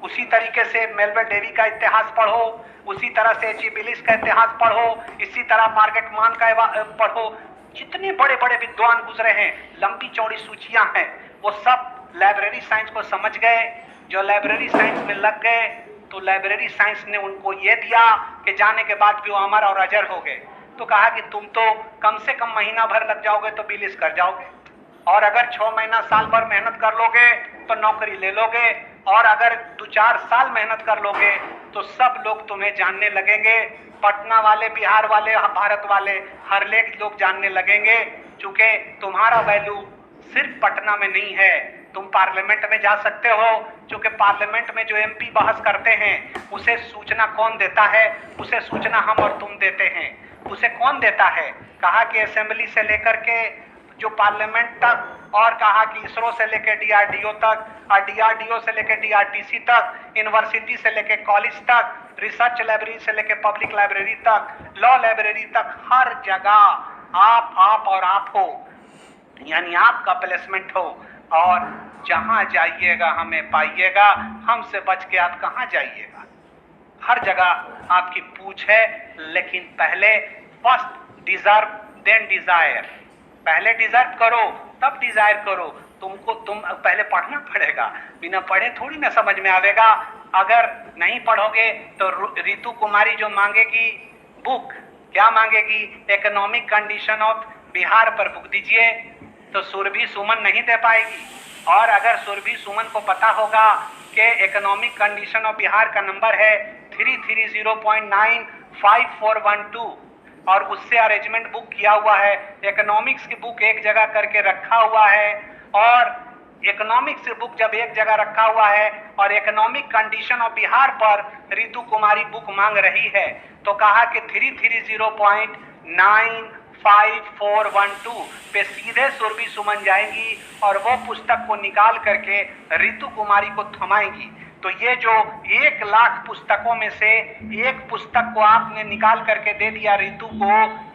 उसी तरीके से मेलविल डेवी का इतिहास पढ़ो, उसी तरह से एच.ई. बिलिस का इतिहास पढ़ो, इसी तरह मार्गरेट मान का पढ़ो। जितने बड़े बड़े विद्वान गुजरे हैं, लंबी चौड़ी सूचियां हैं, वो सब लाइब्रेरी साइंस को समझ गए। जो लाइब्रेरी साइंस में लग गए तो लाइब्रेरी साइंस ने उनको ये दिया कि जाने के बाद भी वो अमर और अजर हो गए। तो कहा कि तुम तो कम से कम महीना भर लग जाओगे तो बिलिस कर जाओगे, और अगर 6 महीना साल भर मेहनत कर लोगे तो नौकरी ले लोगे, और अगर 2-4 साल मेहनत कर लोगे तो सब लोग तुम्हें जानने लगेंगे। पटना वाले, बिहार वाले, भारत वाले, हर लोग जानने लगेंगे, क्योंकि तुम्हारा वैल्यू सिर्फ पटना में नहीं है। तुम पार्लियामेंट में जा सकते हो, क्योंकि पार्लियामेंट में जो एमपी बहस करते हैं उसे सूचना कौन देता है? उसे सूचना हम और तुम देते हैं। उसे कौन देता है? कहा कि असेंबली से लेकर के जो पार्लियामेंट तक, और कहा कि इसरो से लेकर डीआरडीओ तक, और डीआरडीओ से लेकर डीआरटीसी तक, यूनिवर्सिटी से लेकर कॉलेज तक, रिसर्च लाइब्रेरी से लेकर पब्लिक लाइब्रेरी तक, लॉ लाइब्रेरी तक, हर जगह आप और आप हो, यानी आपका प्लेसमेंट हो। और जहां जाइएगा हमें पाइएगा, हमसे बच के आप कहां जाइएगा। हर जगह आपकी पूछ है, लेकिन पहले फर्स्ट डिजर्व देन डिजायर। पहले डिजर्व करो तब डिजायर करो। तुम पहले पढ़ना पड़ेगा, बिना पढ़े थोड़ी ना समझ में आवेगा। अगर नहीं पढ़ोगे तो रितु कुमारी जो मांगेगी बुक, क्या मांगेगी? इकोनॉमिक कंडीशन ऑफ बिहार पर बुक दीजिए, तो सुरभि सुमन नहीं दे पाएगी। और अगर सुरभि सुमन को पता होगा कि इकोनॉमिक कंडीशन ऑफ बिहार का नंबर है 330.95412, और उससे अरेंजमेंट बुक किया हुआ है, इकोनॉमिक्स की बुक एक जगह करके रखा हुआ है, और इकोनॉमिक्स की बुक जब एक जगह रखा हुआ है और इकोनॉमिक कंडीशन ऑफ बिहार पर रितु कुमारी बुक मांग रही है, तो कहा कि 330.95412 पे सीधे सुरभि सुमन जाएंगी और वो पुस्तक को निकाल करके रितु कुमारी को थमाएंगी। तो ये जो 1,00,000 पुस्तकों में से एक पुस्तक को आपने निकाल करके दे दिया रितु को,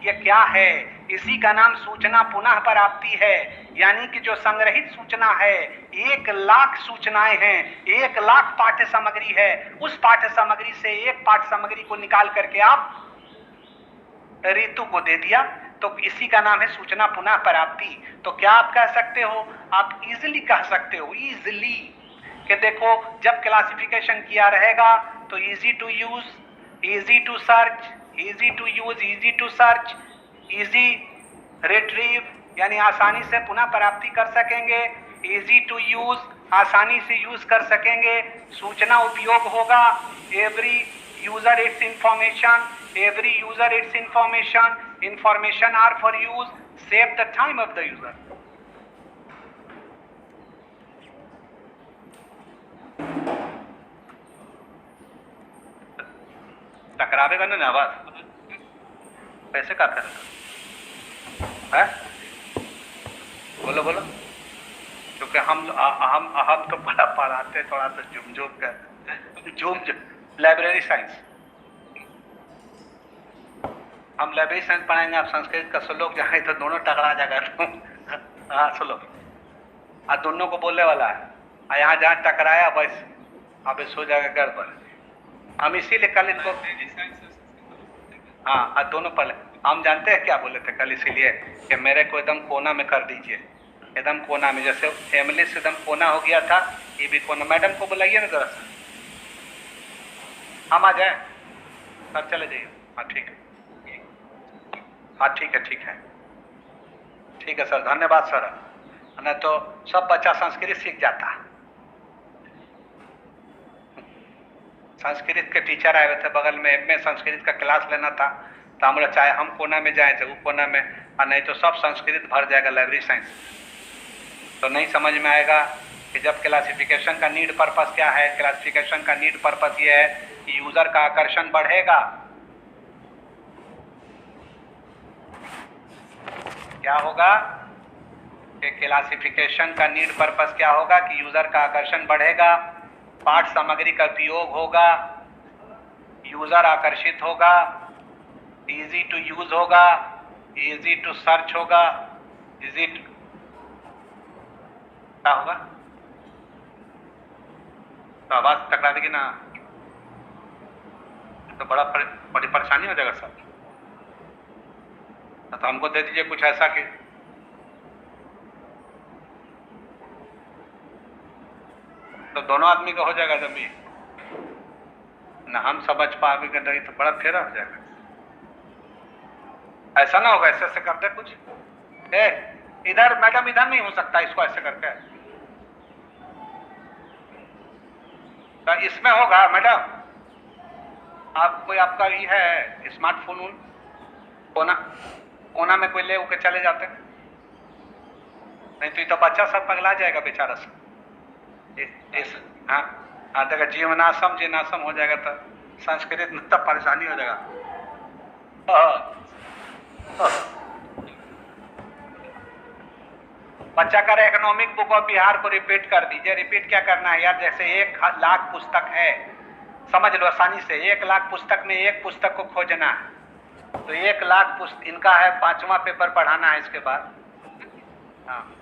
ये क्या है? इसी का नाम सूचना पुनः प्राप्ति है। यानी कि जो संग्रहित सूचना है, 1,00,000 सूचनाएं हैं, 1,00,000 पाठ्य सामग्री है, उस पाठ्य सामग्री से एक पाठ्य सामग्री को निकाल करके आप रितु को दे दिया, तो इसी का नाम है सूचना पुनः प्राप्ति। तो क्या आप कह सकते हो? आप इजिली कह सकते हो, इजिली, कि देखो जब क्लासिफिकेशन किया रहेगा तो easy to use, easy to search, easy to use, easy to search, easy retrieve, यानी आसानी से पुनः प्राप्ति कर सकेंगे, इजी टू यूज, आसानी से यूज कर सकेंगे, सूचना उपयोग होगा, every user it's information, every user its information are for use, save the time of the user. टकरावेगा ना आवाज, पैसे का करेगा है? बोलो बोलो। क्योंकि हम तो बड़ा पढ़ाते थोड़ा सा झुमझुम कर झूम लाइब्रेरी साइंस, हम लाइब्रेरी साइंस पढ़ाएंगे, आप संस्कृत का श्लोक जहाँ तो दोनों टकरा जाएगा। हाँ श्लोक दोनों को बोलने वाला है, यहाँ जहाँ टकराया बस अब सो जाएगा गड़बड़। हम इसीलिए कल इनको हाँ दोनों पढ़, हम जानते हैं क्या बोले थे कल, इसीलिए कि मेरे को एकदम कोना में कर दीजिए, एकदम कोना में, जैसे फैमिली से एकदम कोना हो गया था, ये भी कोना। मैडम को बुलाइए ना जरा सा, हम आ जाए सर, चले जाइए। हाँ ठीक है, हाँ ठीक है ठीक है ठीक है सर, धन्यवाद सर। नहीं तो सब बच्चा संस्कृत सीख जाता। संस्कृत के टीचर आए हुए थे बगल में, मैं संस्कृत का क्लास लेना था, तो हम लोग चाहे हम कोना में जाए चाहे वो कोना में, और नहीं तो सब संस्कृत भर जाएगा लाइब्रेरी साइंस। तो नहीं समझ में आएगा कि जब क्लासिफिकेशन का नीड पर्पस क्या है। क्लासिफिकेशन का नीड पर्पस ये है कि यूजर का आकर्षण बढ़ेगा। क्या होगा कि क्लासिफिकेशन का नीड पर्पस क्या होगा कि यूजर का आकर्षण बढ़ेगा, पाठ सामग्री का उपयोग होगा, यूजर आकर्षित होगा, इजी टू यूज होगा, इजी टू सर्च होगा, इजी क्या होगा, तो आवाज टकरा देगी ना तो बड़ी परेशानी हो जाएगा सर। तो हमको दे दीजिए कुछ ऐसा कि तो दोनों आदमी का हो जाएगा, जब भी ना हम समझ पाएंगे नहीं तो बड़ा फेरा हो जाएगा। ऐसा ना होगा, ऐसे ऐसे करते कुछ इधर मैडम इधर नहीं हो सकता, इसको ऐसे करके तो इसमें होगा। मैडम आप कोई आपका ये है स्मार्टफोन कोना में कोई ले के चले जाते, नहीं तो ये तो बच्चा सब पगला जाएगा बेचारा सब। हाँ देखा जीवनाशम जीवनाशम हो जाएगा तो संस्कृत में तब परेशानी हो जाएगा। बच्चा कर इकोनॉमिक बुक ऑफ बिहार को रिपीट कर दीजिए। रिपीट क्या करना है यार, जैसे 1,00,000 पुस्तक है, समझ लो आसानी से 1,00,000 पुस्तक में एक पुस्तक को खोजना है, तो 1,00,000 पुस्तक इनका है, 5वां पेपर पढ़ाना है इसके बाद। हाँ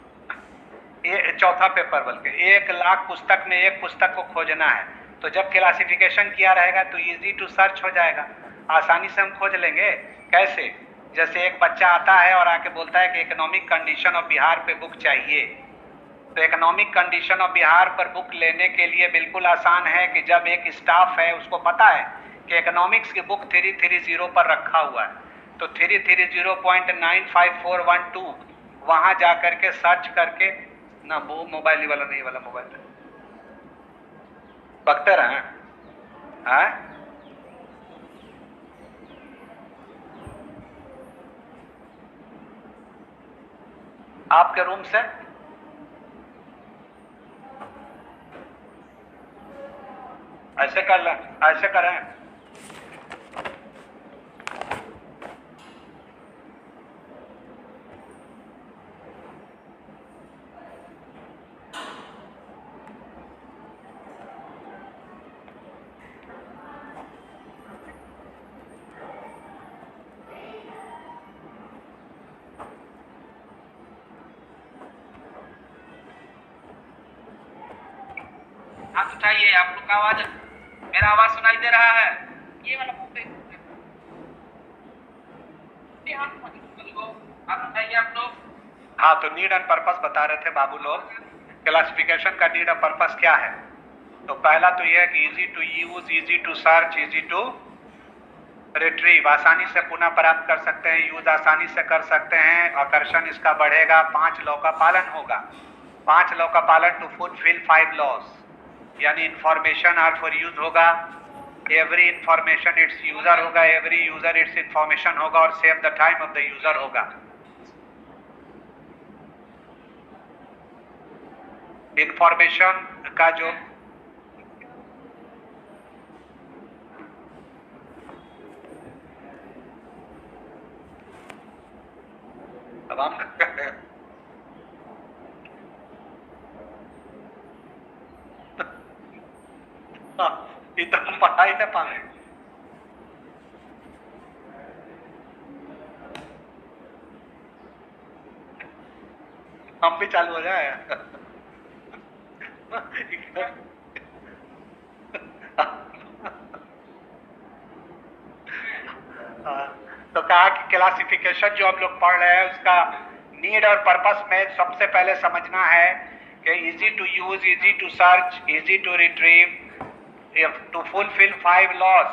ये चौथा पेपर, बल्कि 1,00,000 पुस्तक में एक पुस्तक को खोजना है। तो जब क्लासिफिकेशन किया रहेगा तो इजी टू सर्च हो जाएगा, आसानी से हम खोज लेंगे। कैसे, जैसे एक बच्चा आता है और आके बोलता है कि इकोनॉमिक कंडीशन ऑफ बिहार पे बुक चाहिए, तो इकोनॉमिक कंडीशन ऑफ बिहार पर बुक लेने के लिए बिल्कुल आसान है कि जब एक स्टाफ है उसको पता है कि इकोनॉमिक्स की बुक 330 पर रखा हुआ है, तो 330.95412 वहां जा करके सर्च करके ना, वो मोबाइल वाला नहीं, वाला मोबाइल बकते रहे हैं। आपके रूम से ऐसे कर लें, ऐसे करें। हाथ उठाइए, आप लोग का आवाज, मेरा आवाज सुनाई दे रहा है? ये वाला हाथ उठाइए आप लोग। हाँ तो नीड एंड पर्पस बता रहे थे बाबू लोग, क्लासिफिकेशन का नीड एंड पर्पस क्या है। तो पहला तो यह है कि easy to use, easy to search, easy to retrieve, आसानी से पुनः प्राप्त कर सकते हैं, यूज आसानी से कर सकते हैं, आकर्षण इसका बढ़ेगा, 5 लॉ का पालन होगा। 5 लॉ का पालन टू फुलफिल 5 लॉज, यानी इंफॉर्मेशन आर फॉर यूज होगा, एवरी इंफॉर्मेशन इट्स यूजर होगा, एवरी यूजर इट्स इंफॉर्मेशन होगा, और save the time of the user होगा। इंफॉर्मेशन का जो अब हम ही ना पावे। हम भी चालू हो जाए। तो कहा कि क्लासिफिकेशन जो हम लोग पढ़ रहे हैं उसका नीड और पर्पस में सबसे पहले समझना है कि easy to use, easy to search, easy to retrieve, to fulfil 5 laws.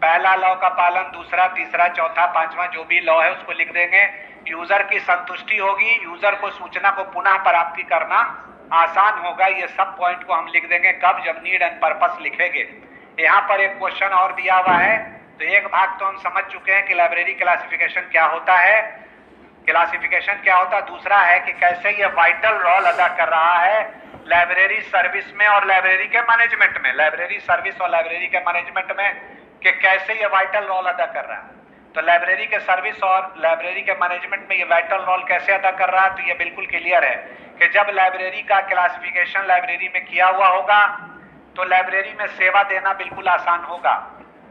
पहला लॉ का पालन, दूसरा, तीसरा, चौथा, पांचवा जो भी लॉ है उसको लिख देंगे। यूजर की संतुष्टि होगी, यूजर को सूचना को पुनः प्राप्ति करना आसान होगा। ये सब पॉइंट को हम लिख देंगे कब, जब नीड एंड पर्पस लिखेंगे। यहाँ पर एक क्वेश्चन और दिया हुआ है, तो एक भाग तो हम समझ चुके हैं कि लाइब्रेरी क्लासिफिकेशन क्या होता है, क्लासिफिकेशन क्या होता है। दूसरा है कि कैसे ये वाइटल रोल अदा कर रहा है लाइब्रेरी सर्विस में और लाइब्रेरी के मैनेजमेंट में, लाइब्रेरी सर्विस और लाइब्रेरी के मैनेजमेंट में, कि कैसे ये वाइटल रोल अदा कर रहा है। तो लाइब्रेरी के सर्विस और लाइब्रेरी के मैनेजमेंट में ये वाइटल रोल कैसे अदा कर रहा है, तो ये बिल्कुल क्लियर है कि जब लाइब्रेरी का क्लासिफिकेशन लाइब्रेरी में किया हुआ होगा तो लाइब्रेरी में सेवा देना बिल्कुल आसान होगा।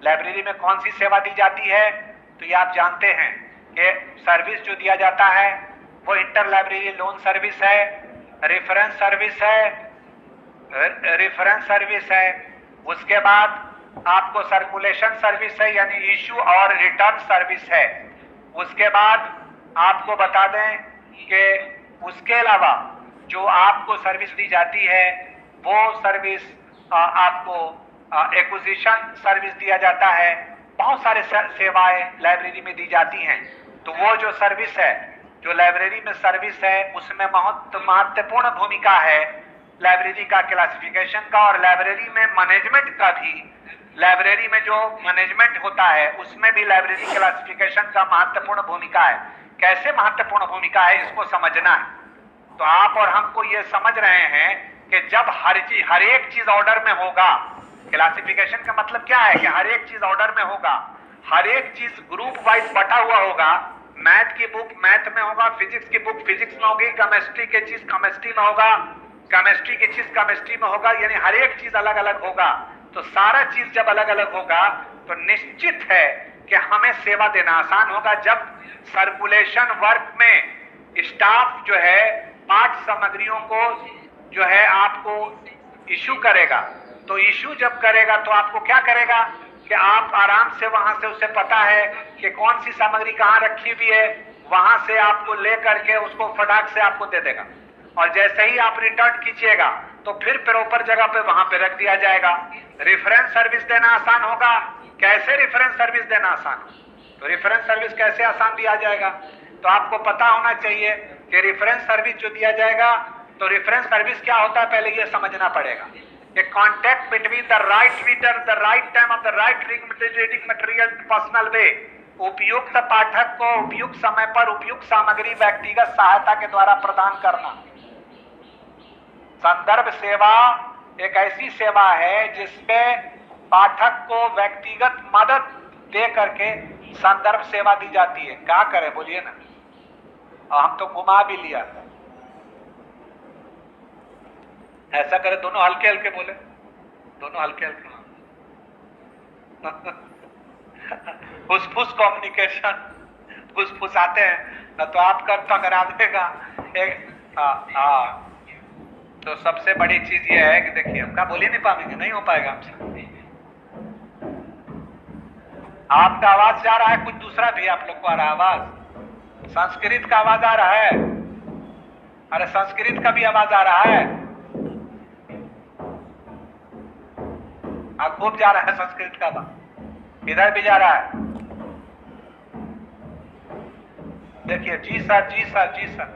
लाइब्रेरी में कौन सी सेवा दी जाती है, तो ये आप जानते हैं कि सर्विस जो दिया जाता है वो इंटर लाइब्रेरी लोन सर्विस है, रेफरेंस सर्विस है, उसके बाद आपको सर्कुलेशन सर्विस है यानी इशू और रिटर्न सर्विस है। उसके बाद आपको बता दें कि उसके अलावा जो आपको सर्विस दी जाती है वो सर्विस आपको एक्विजिशन सर्विस दिया जाता है। बहुत सारे सेवाएं लाइब्रेरी में दी जाती हैं। तो वो जो सर्विस है, जो लाइब्रेरी में सर्विस है, उसमें बहुत महत्वपूर्ण भूमिका है लाइब्रेरी का क्लासिफिकेशन का। और लाइब्रेरी में मैनेजमेंट का भी, लाइब्रेरी में जो मैनेजमेंट होता है उसमें भी लाइब्रेरी क्लासिफिकेशन का महत्वपूर्ण भूमिका है। कैसे महत्वपूर्ण भूमिका है इसको समझना है। तो आप और हमको ये समझ रहे हैं कि जब हर एक चीज ऑर्डर में होगा, क्लासिफिकेशन का मतलब क्या है कि हर एक चीज ऑर्डर में होगा, हर एक चीज ग्रुप वाइज बटा हुआ होगा। मैथ की बुक मैथ में होगा, फिजिक्स की बुक फिजिक्स में होगी, केमिस्ट्री की चीज केमिस्ट्री में होगा, केमिस्ट्री की चीज केमिस्ट्री में होगा, यानी हर एक चीज अलग अलग होगा। तो सारा चीज जब अलग अलग होगा तो निश्चित है कि हमें सेवा देना आसान होगा। जब सर्कुलेशन वर्क में स्टाफ जो है पाठ सामग्रियों को जो है आपको इशू करेगा, तो इशू जब करेगा तो आपको क्या करेगा कि आप आराम से वहां से, उसे पता है कि कौन सी सामग्री कहाँ रखी हुई है, वहां से आपको ले करके उसको फटाक से आपको दे देगा। और जैसे ही आप रिटर्न कीजिएगा तो फिर प्रॉपर जगह पे वहां पे रख दिया जाएगा। रेफरेंस सर्विस देना आसान होगा। कैसे रेफरेंस सर्विस देना आसान, तो रेफरेंस सर्विस कैसे आसान दिया जाएगा, तो आपको पता होना चाहिए कि रेफरेंस सर्विस जो दिया जाएगा, तो रेफरेंस सर्विस क्या होता है पहले ये समझना पड़ेगा। Contact between the right reader, the right time of the right reading material personal way, उपयुक्त पाठक को उपयुक्त समय पर उपयुक्त सामग्री व्यक्तिगत सहायता के द्वारा प्रदान करना। संदर्भ सेवा एक ऐसी सेवा है जिसमें पाठक को व्यक्तिगत मदद दे करके संदर्भ सेवा दी जाती है। क्या करें बोलिए ना, और हम तो घुमा भी लिया। ऐसा करे, दोनों हल्के हल्के बोले, दोनों हल्के हल्के। फुसफुस कम्युनिकेशन, फुसफुस आते हैं ना, तो आप करा देगा एक। तो सबसे बड़ी चीज ये है कि देखिए हम क्या बोल ही नहीं पाएंगे, नहीं हो पाएगा हमसे। आपका आवाज जा रहा है, कुछ दूसरा भी आप लोग को आ रहा है आवाज, संस्कृत का आवाज आ रहा है, अरे संस्कृत का भी आवाज आ रहा है, खूब जा रहा है संस्कृत का आवाज, इधर भी जा रहा है। देखिए, जी सर, जी सर, जी सर।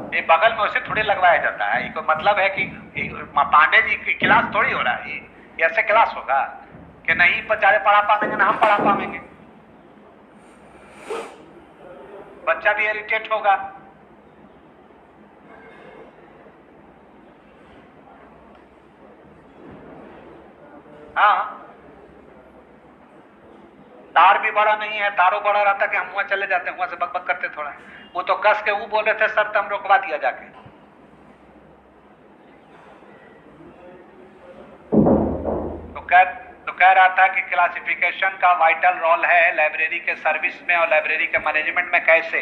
ये बगल में उसे थोड़े लगवाया जाता है, ये मतलब है कि पांडे जी की क्लास थोड़ी हो रहा है, ये ऐसे क्लास होगा कि नहीं बेचारे पढ़ा पाएंगे ना हम पढ़ा पाएंगे, बच्चा भी इरिटेट होगा। हाँ, तार भी बड़ा नहीं है, तारों बड़ा रहता कि हम वहां चले जाते हैं, वहां से बकबक करते थोड़ा। वो तो कस के वो बोल रहे थे सर, तो हम रोकवा दिया जाके। कह रहा था कि क्लासिफिकेशन का वाइटल रोल है लाइब्रेरी के सर्विस में और लाइब्रेरी के मैनेजमेंट में। कैसे?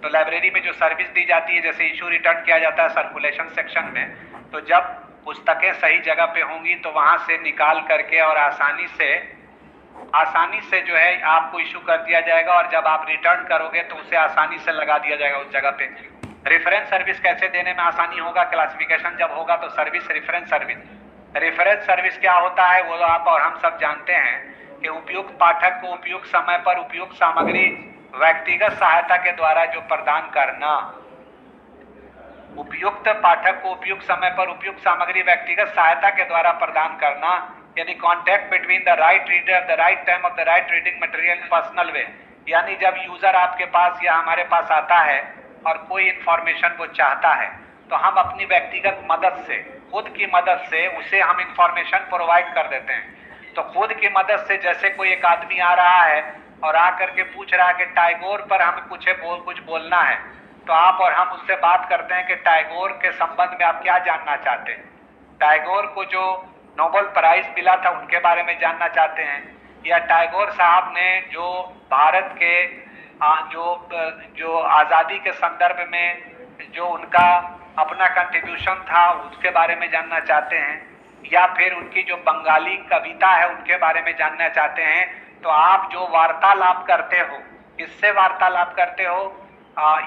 तो लाइब्रेरी में जो सर्विस दी जाती है, जैसे इशू रिटर्न किया जाता है सर्कुलेशन सेक्शन में, तो जब पुस्तकें सही जगह पे होंगी तो वहां से निकाल करके और आसानी से जो है आपको इशू कर दिया जाएगा, और जब आप रिटर्न करोगे तो उसे आसानी से लगा दिया जाएगा उस जगह पे। रेफरेंस सर्विस कैसे देने में आसानी होगा? क्लासिफिकेशन जब होगा तो service reference service. Reference service क्या होता है वो आप और हम सब जानते हैं कि उपयुक्त पाठक को उपयुक्त समय पर उपयुक्त सामग्री व्यक्तिगत सहायता के द्वारा जो प्रदान करना, उपयुक्त पाठक को उपयुक्त समय पर उपयुक्त सामग्री व्यक्तिगत सहायता के द्वारा प्रदान करना, यानी contact between the right reader at the right time of the right reading material in personal way. यानी जब यूजर आपके पास या हमारे पास आता है और कोई इंफॉर्मेशन वो चाहता है, तो हम अपनी व्यक्तिगत मदद से, खुद की मदद से उसे हम इंफॉर्मेशन प्रोवाइड कर देते हैं। तो खुद की मदद से, जैसे कोई एक आदमी आ रहा है और आकर के पूछ रहा है कि टैगोर पर हमें कुछ बोलना है, तो आप और हम उससे बात करते हैं कि टैगोर के संबंध में आप क्या जानना चाहते हैं। टैगोर को जो नोबेल प्राइज मिला था उनके बारे में जानना चाहते हैं, या टैगोर साहब ने जो भारत के जो आज़ादी के संदर्भ में जो उनका अपना कंट्रीब्यूशन था उसके बारे में जानना चाहते हैं, या फिर उनकी जो बंगाली कविता है उनके बारे में जानना चाहते हैं। तो आप जो वार्तालाप करते हो, किससे वार्तालाप करते हो?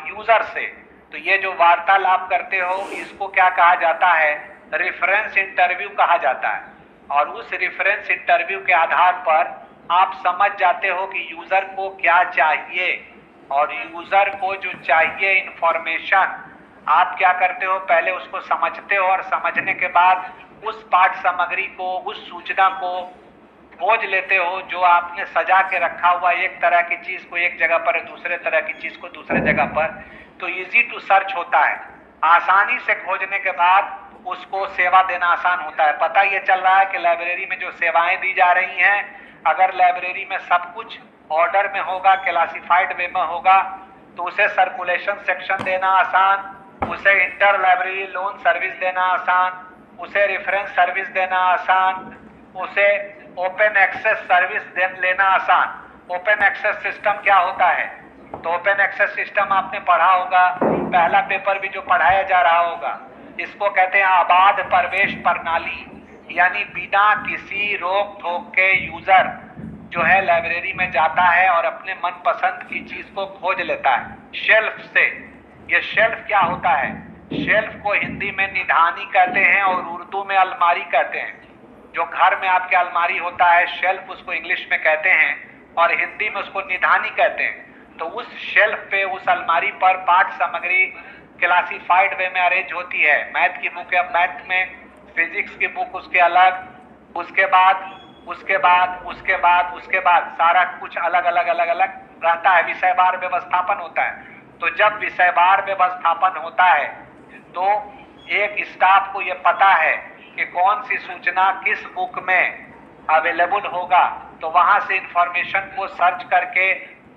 यूजर से। तो ये जो वार्तालाप करते हो इसको क्या कहा जाता है? रेफरेंस इंटरव्यू कहा जाता है। और उस रेफरेंस इंटरव्यू के आधार पर आप समझ जाते हो कि यूजर को क्या चाहिए, और यूजर को जो चाहिए इंफॉर्मेशन आप क्या करते हो? पहले उसको समझते हो, और समझने के बाद उस पाठ सामग्री को, उस सूचना को खोज लेते हो जो आपने सजा के रखा हुआ एक तरह की चीज को एक जगह पर, दूसरे तरह की चीज को दूसरे जगह पर। तो इजी टू सर्च होता है। आसानी से खोजने के बाद उसको सेवा देना आसान होता है। पता ये चल रहा है कि लाइब्रेरी में जो सेवाएं दी जा रही हैं, अगर लाइब्रेरी में सब कुछ ऑर्डर में होगा, क्लासिफाइड वे में होगा, तो उसे सर्कुलेशन सेक्शन देना आसान, उसे इंटर लाइब्रेरी लोन सर्विस देना आसान, उसे रेफरेंस सर्विस देना आसान, उसे ओपन एक्सेस सर्विस लेना आसान। ओपन एक्सेस सिस्टम क्या होता है? तो ओपन एक्सेस सिस्टम आपने पढ़ा होगा, पहला पेपर भी जो पढ़ाया जा रहा होगा, इसको कहते हैं आबाद प्रवेश प्रणाली। यानी बिना किसी रोक टोक के यूजर जो है लाइब्रेरी में जाता है और अपने मनपसंद की चीज को खोज लेता है शेल्फ से। ये शेल्फ क्या होता है? शेल्फ को हिंदी में निधानी कहते हैं और उर्दू में अलमारी कहते हैं। जो घर में आपके अलमारी होता है, शेल्फ उसको इंग्लिश में कहते हैं और हिंदी में उसको निधानी कहते हैं। तो उस शेल्फ पे, उस अलमारी पर पाठ सामग्री क्लासिफाइड वे में अरेंज होती है। मैथ की बुक है, मैथ में, फिजिक्स की बुक उसके अलग, उसके बाद सारा कुछ अलग अलग रहता है। विषयवार व्यवस्थापन होता है। तो जब विषयवार व्यवस्थापन होता है तो एक स्टाफ को ये पता है कि कौन सी सूचना किस बुक में अवेलेबल होगा, तो वहां से इंफॉर्मेशन को सर्च करके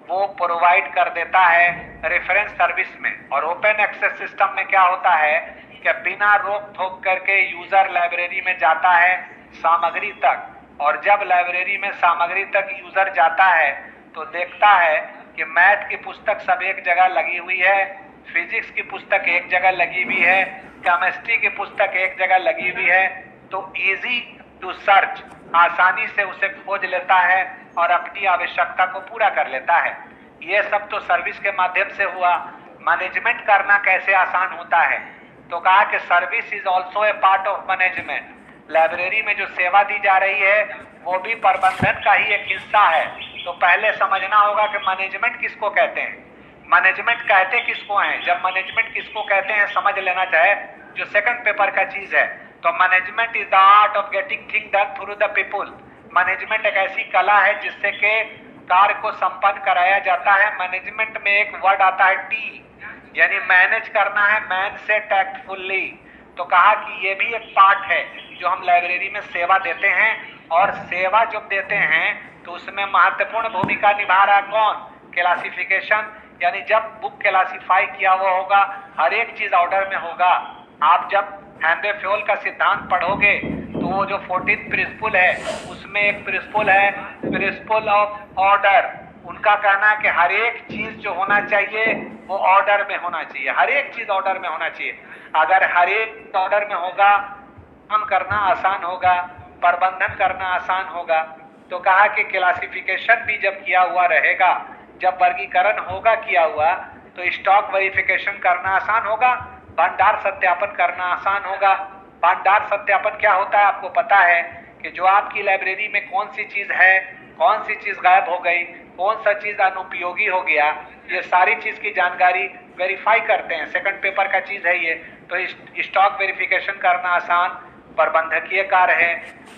वो प्रोवाइड कर देता है रेफरेंस सर्विस में। और ओपन एक्सेस सिस्टम में क्या होता है कि बिना रोक टोक करके यूजर लाइब्रेरी में जाता है सामग्री तक, और जब लाइब्रेरी में सामग्री तक यूजर जाता है तो देखता है कि मैथ की पुस्तक सब एक जगह लगी हुई है, फिजिक्स की पुस्तक एक जगह लगी हुई है, केमिस्ट्री की पुस्तक एक जगह लगी हुई है। तो इजी टू सर्च, आसानी से उसे खोज लेता है और अपनी आवश्यकता को पूरा कर लेता है। ये सब तो सर्विस के माध्यम से हुआ। मैनेजमेंट करना कैसे आसान होता है? तो कहा कि service is also a part of management. Library में जो सेवा दी जा रही है वो भी प्रबंधन का ही एक हिस्सा है। तो पहले समझना होगा कि मैनेजमेंट किसको कहते हैं, मैनेजमेंट कहते किसको हैं। जब मैनेजमेंट किसको कहते हैं समझ लेना चाहे, जो सेकंड पेपर का चीज है। तो management is the art of getting thing done through the people. Management एक ऐसी कला है जिससे के कार्य को संपन्न कराया जाता है। मैनेजमेंट में एक वर्ड आता है टी, यानी मैनेज करना है, मैन से टैक्टफुल्ली। तो कहा कि ये भी एक पार्ट है जो हम लाइब्रेरी में सेवा देते हैं, और सेवा जब देते हैं तो उसमें महत्वपूर्ण भूमिका निभा रहा कौन? क्लासिफिकेशन। यानी जब बुक क्लासिफाई किया हुआ होगा, हर एक चीज ऑर्डर में होगा। आप जब हैम्बे फ्योल का सिद्धांत पढ़ोगे तो तो वो जो 14th प्रिंसिपल है उसमें एक प्रिंसिपल है प्रिंसिपल ऑफ ऑर्डर। उनका कहना है कि हर एक चीज जो होना चाहिए वो ऑर्डर में होना चाहिए, हर एक चीज ऑर्डर में होना चाहिए। अगर हर एक ऑर्डर में होगा, काम करना आसान होगा, प्रबंधन करना आसान होगा। तो कहा कि क्लासिफिकेशन भी जब किया हुआ रहेगा, जब वर्गीकरण होगा किया हुआ, तो स्टॉक वेरिफिकेशन करना आसान होगा, भंडार सत्यापन करना आसान होगा। भंडार सत्यापन क्या होता है आपको पता है कि जो आपकी लाइब्रेरी में कौन सी चीज है, कौन सी चीज गायब हो गई, कौन सा चीज अनुपयोगी हो गया, ये सारी चीज की जानकारी वेरीफाई करते हैं। सेकंड पेपर का चीज है ये। तो स्टॉक वेरिफिकेशन करना आसान, प्रबंधकीय कार्य है।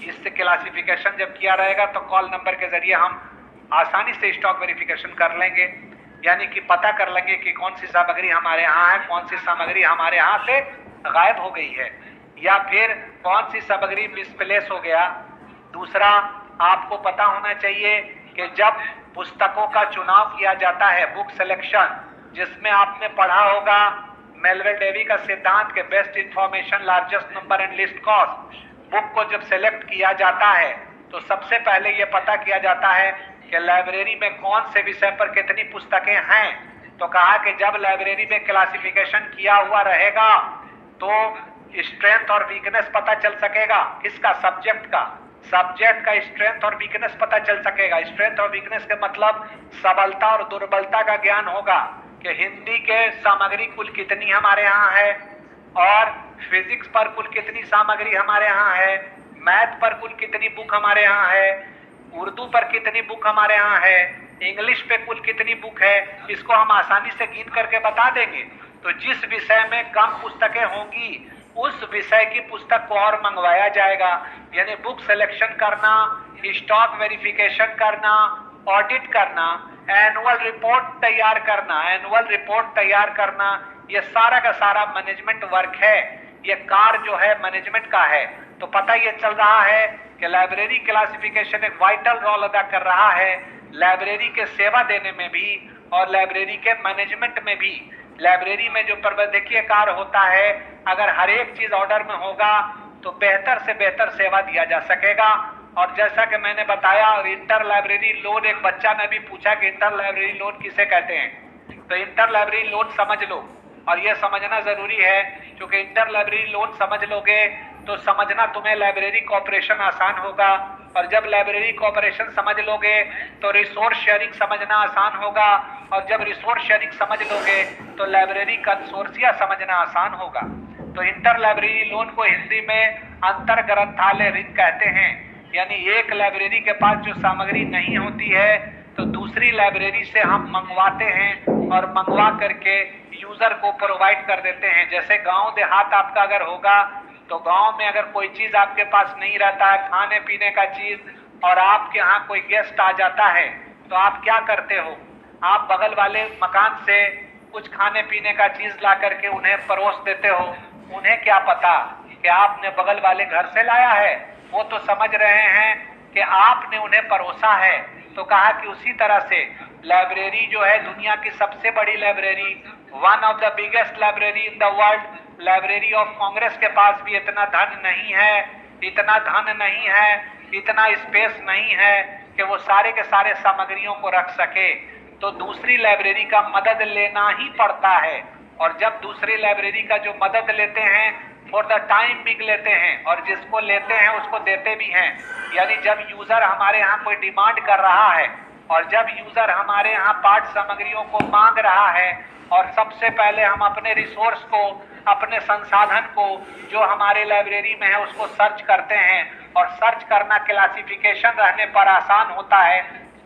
इससे क्लासिफिकेशन जब किया रहेगा तो कॉल नंबर के जरिए हम आसानी से स्टॉक वेरिफिकेशन कर लेंगे, यानी कि पता कर लेंगे कि कौन सी सामग्री हमारे यहाँ है, कौन सी सामग्री हमारे यहाँ से गायब हो गई है, या फिर कौन सी सामग्री मिसप्लेस हो गया। दूसरा, आपको पता होना चाहिए कि जब पुस्तकों का चुनाव किया जाता है, बुक सिलेक्शन, जिसमें आपने पढ़ा होगा मेलविल डेवी का सिद्धांत के best information largest number and list cost. Book को जब सिलेक्ट किया जाता है तो सबसे पहले ये पता किया जाता है कि लाइब्रेरी में कौन से विषय पर कितनी पुस्तकें हैं। तो कहा कि जब लाइब्रेरी में क्लासिफिकेशन किया हुआ रहेगा तो स्ट्रेंथ और वीकनेस पता चल सकेगा। किसका? सब्जेक्ट का। सब्जेक्ट का स्ट्रेंथ और वीकनेस पता चल सकेगा। स्ट्रेंथ और वीकनेस के मतलब सबलता और दुर्बलता का ज्ञान होगा कि हिंदी के सामग्री कुल कितनी हमारे यहाँ है, और फिजिक्स पर कुल कितनी सामग्री हमारे यहाँ है, मैथ पर कुल कितनी बुक हमारे यहाँ है, उर्दू पर कितनी बुक हमारे यहाँ है, इंग्लिश पे कुल कितनी बुक है। इसको हम आसानी से गिन करके बता देंगे। तो जिस विषय में कम पुस्तकें होंगी उस विषय की पुस्तक को और मंगवाया जाएगा। यानी बुक सिलेक्शन करना, स्टॉक वेरिफिकेशन करना, ऑडिट करना, एनुअल रिपोर्ट तैयार करना, ये सारा का सारा मैनेजमेंट वर्क है। ये कार्य जो है मैनेजमेंट का है। तो पता ये चल रहा है कि लाइब्रेरी क्लासिफिकेशन एक वाइटल रोल अदा कर रहा है, लाइब्रेरी के सेवा देने में भी और लाइब्रेरी के मैनेजमेंट में भी। लाइब्रेरी में जो प्रबंधकीय कार्य होता है, अगर हर एक चीज ऑर्डर में होगा तो बेहतर से बेहतर सेवा दिया जा सकेगा। और जैसा कि मैंने बताया, इंटर लाइब्रेरी लोन, एक बच्चा ने भी पूछा कि इंटर लाइब्रेरी लोन किसे कहते हैं। तो इंटर लाइब्रेरी लोन समझ लो, और यह समझना जरूरी है क्योंकि इंटर लाइब्रेरी लोन समझ लोगे तो समझना तुम्हें लाइब्रेरी कॉपरेशन आसान होगा, और जब लाइब्रेरी कॉपरेशन समझ लोगे तो रिसोर्स शेयरिंग समझना आसान होगा, और जब रिसोर्स शेयरिंग समझ लोगे तो लाइब्रेरी कंसोर्शिया समझना आसान होगा। तो इंटर लाइब्रेरी लोन को हिंदी में अंतर ग्रंथालय ऋण कहते हैं। यानी एक लाइब्रेरी के पास जो सामग्री नहीं होती है तो दूसरी लाइब्रेरी से हम मंगवाते हैं और मंगवा करके यूजर को प्रोवाइड कर देते हैं। जैसे गांव देहात आपका अगर होगा तो गांव में अगर कोई चीज आपके पास नहीं रहता है, खाने पीने का चीज, और आपके यहाँ कोई गेस्ट आ जाता है तो आप क्या करते हो? आप बगल वाले मकान से कुछ खाने पीने का चीज ला करके उन्हें परोस देते हो। उन्हें क्या पता कि आपने बगल वाले घर से लाया है, वो तो समझ रहे हैं कि आपने उन्हें परोसा है। तो कहा कि उसी तरह से लाइब्रेरी जो है दुनिया की सबसे बड़ी library, one of the biggest library in the world, library of Congress के पास भी इतना धन नहीं है, इतना स्पेस नहीं है कि वो सारे के सारे सामग्रियों को रख सके। तो दूसरी लाइब्रेरी का मदद लेना ही पड़ता है, और जब दूसरी लाइब्रेरी का जो मदद लेते हैं फॉर द टाइम बिग लेते हैं, और जिसको लेते हैं उसको देते भी हैं। यानी जब यूजर हमारे यहाँ कोई डिमांड कर रहा है और जब यूजर हमारे यहाँ पाठ सामग्रियों को मांग रहा है, और सबसे पहले हम अपने रिसोर्स को, अपने संसाधन को जो हमारे लाइब्रेरी में है उसको सर्च करते हैं, और सर्च करना क्लासिफिकेशन रहने पर आसान होता है।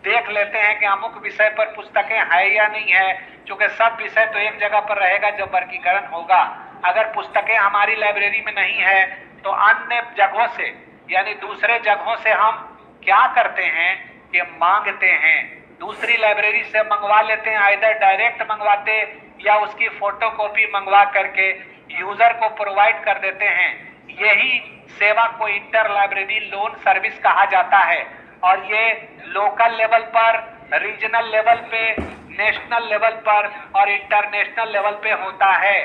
देख लेते हैं कि अमुक विषय पर पुस्तकें है या नहीं है, क्योंकि सब विषय तो एक जगह पर रहेगा जब वर्गीकरण होगा। अगर पुस्तकें हमारी लाइब्रेरी में नहीं है तो अन्य जगहों से, यानी दूसरे जगहों से हम क्या करते हैं कि मांगते हैं, दूसरी लाइब्रेरी से मंगवा लेते हैं, आइदर डायरेक्ट मंगवाते या उसकी फोटोकॉपी मंगवा करके यूजर को प्रोवाइड कर देते हैं। यही सेवा को इंटर लाइब्रेरी लोन सर्विस कहा जाता है, और ये लोकल लेवल पर, रीजनल लेवल पे, नेशनल लेवल पर और इंटरनेशनल लेवल पे होता है।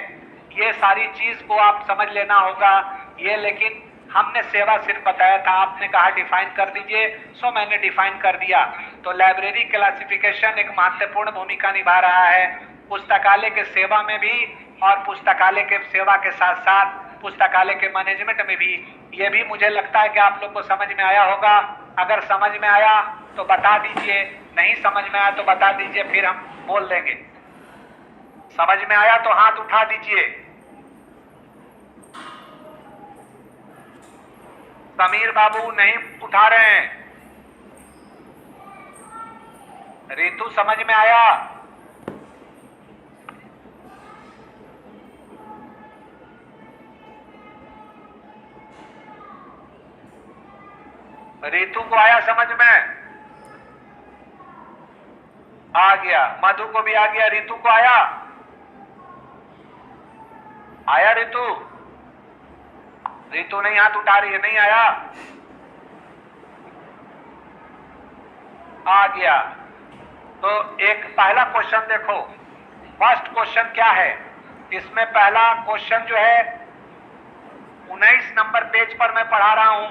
ये सारी चीज को आप समझ लेना होगा। ये लेकिन हमने सेवा सिर्फ बताया था, आपने कहा डिफाइन कर दीजिए, सो मैंने डिफाइन कर दिया। तो लाइब्रेरी क्लासिफिकेशन एक महत्वपूर्ण भूमिका निभा रहा है पुस्तकालय के सेवा में भी, और पुस्तकालय के सेवा के साथ साथ पुस्तकालय के मैनेजमेंट में भी। ये भी मुझे लगता है कि आप लोग को समझ में आया होगा। अगर समझ में आया तो बता दीजिए, नहीं समझ में आया तो बता दीजिए, फिर हम बोल देंगे। समझ में आया तो हाथ उठा दीजिए। समीर बाबू नहीं उठा रहे हैं। रितु समझ में आया? रितु को आया समझ में? आ गया। मधु को भी आ गया। रितु को आया? आया रितु? रितु नहीं हाथ उठा रही है, नहीं आया? आ गया। तो एक पहला क्वेश्चन देखो, फर्स्ट क्वेश्चन क्या है इसमें? पहला क्वेश्चन जो है 19 नंबर पेज पर मैं पढ़ा रहा हूं।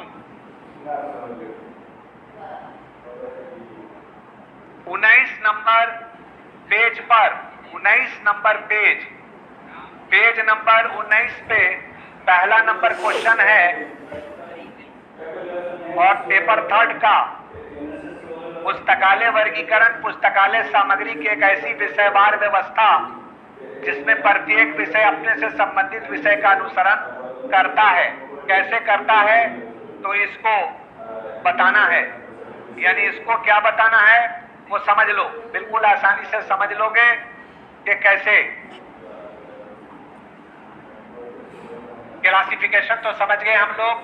19 नंबर पेज पर, 19 नंबर पेज नंबर 19 पे पहला नंबर क्वेश्चन है, और पेपर 3 का पुस्तकालय वर्गीकरण, पुस्तकालय सामग्री की एक ऐसी विषयवार व्यवस्था जिसमें प्रत्येक विषय अपने से संबंधित विषय का अनुसरण करता है। कैसे करता है? तो इसको बताना है, यानी इसको क्या बताना है वो समझ लो, बिल्कुल आसानी से समझ लोगे कि कैसे। क्लासिफिकेशन तो समझ गए हम लोग,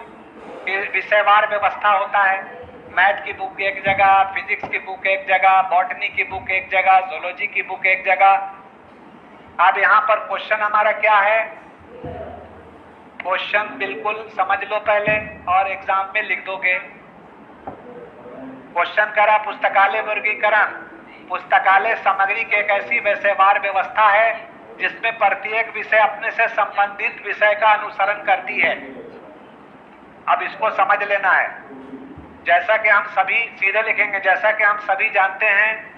विषयवार व्यवस्था होता है। मैथ की बुक एक जगह, फिजिक्स की बुक एक जगह, बॉटनी की बुक एक जगह, जूलॉजी की बुक एक जगह। अब यहाँ पर क्वेश्चन हमारा क्या है? क्वेश्चन बिल्कुल समझ लो पहले और एग्जाम में लिख दोगे। क्वेश्चन करा पुस्तकालय वर्गीकरण, पुस्तकालय सामग्री की एक ऐसी विषयवार व्यवस्था है जिसमें प्रत्येक विषय अपने से संबंधित विषय का अनुसरण करती है। अब इसको समझ लेना है। जैसा कि हम सभी, सीधे लिखेंगे, जैसा कि हम सभी जानते हैं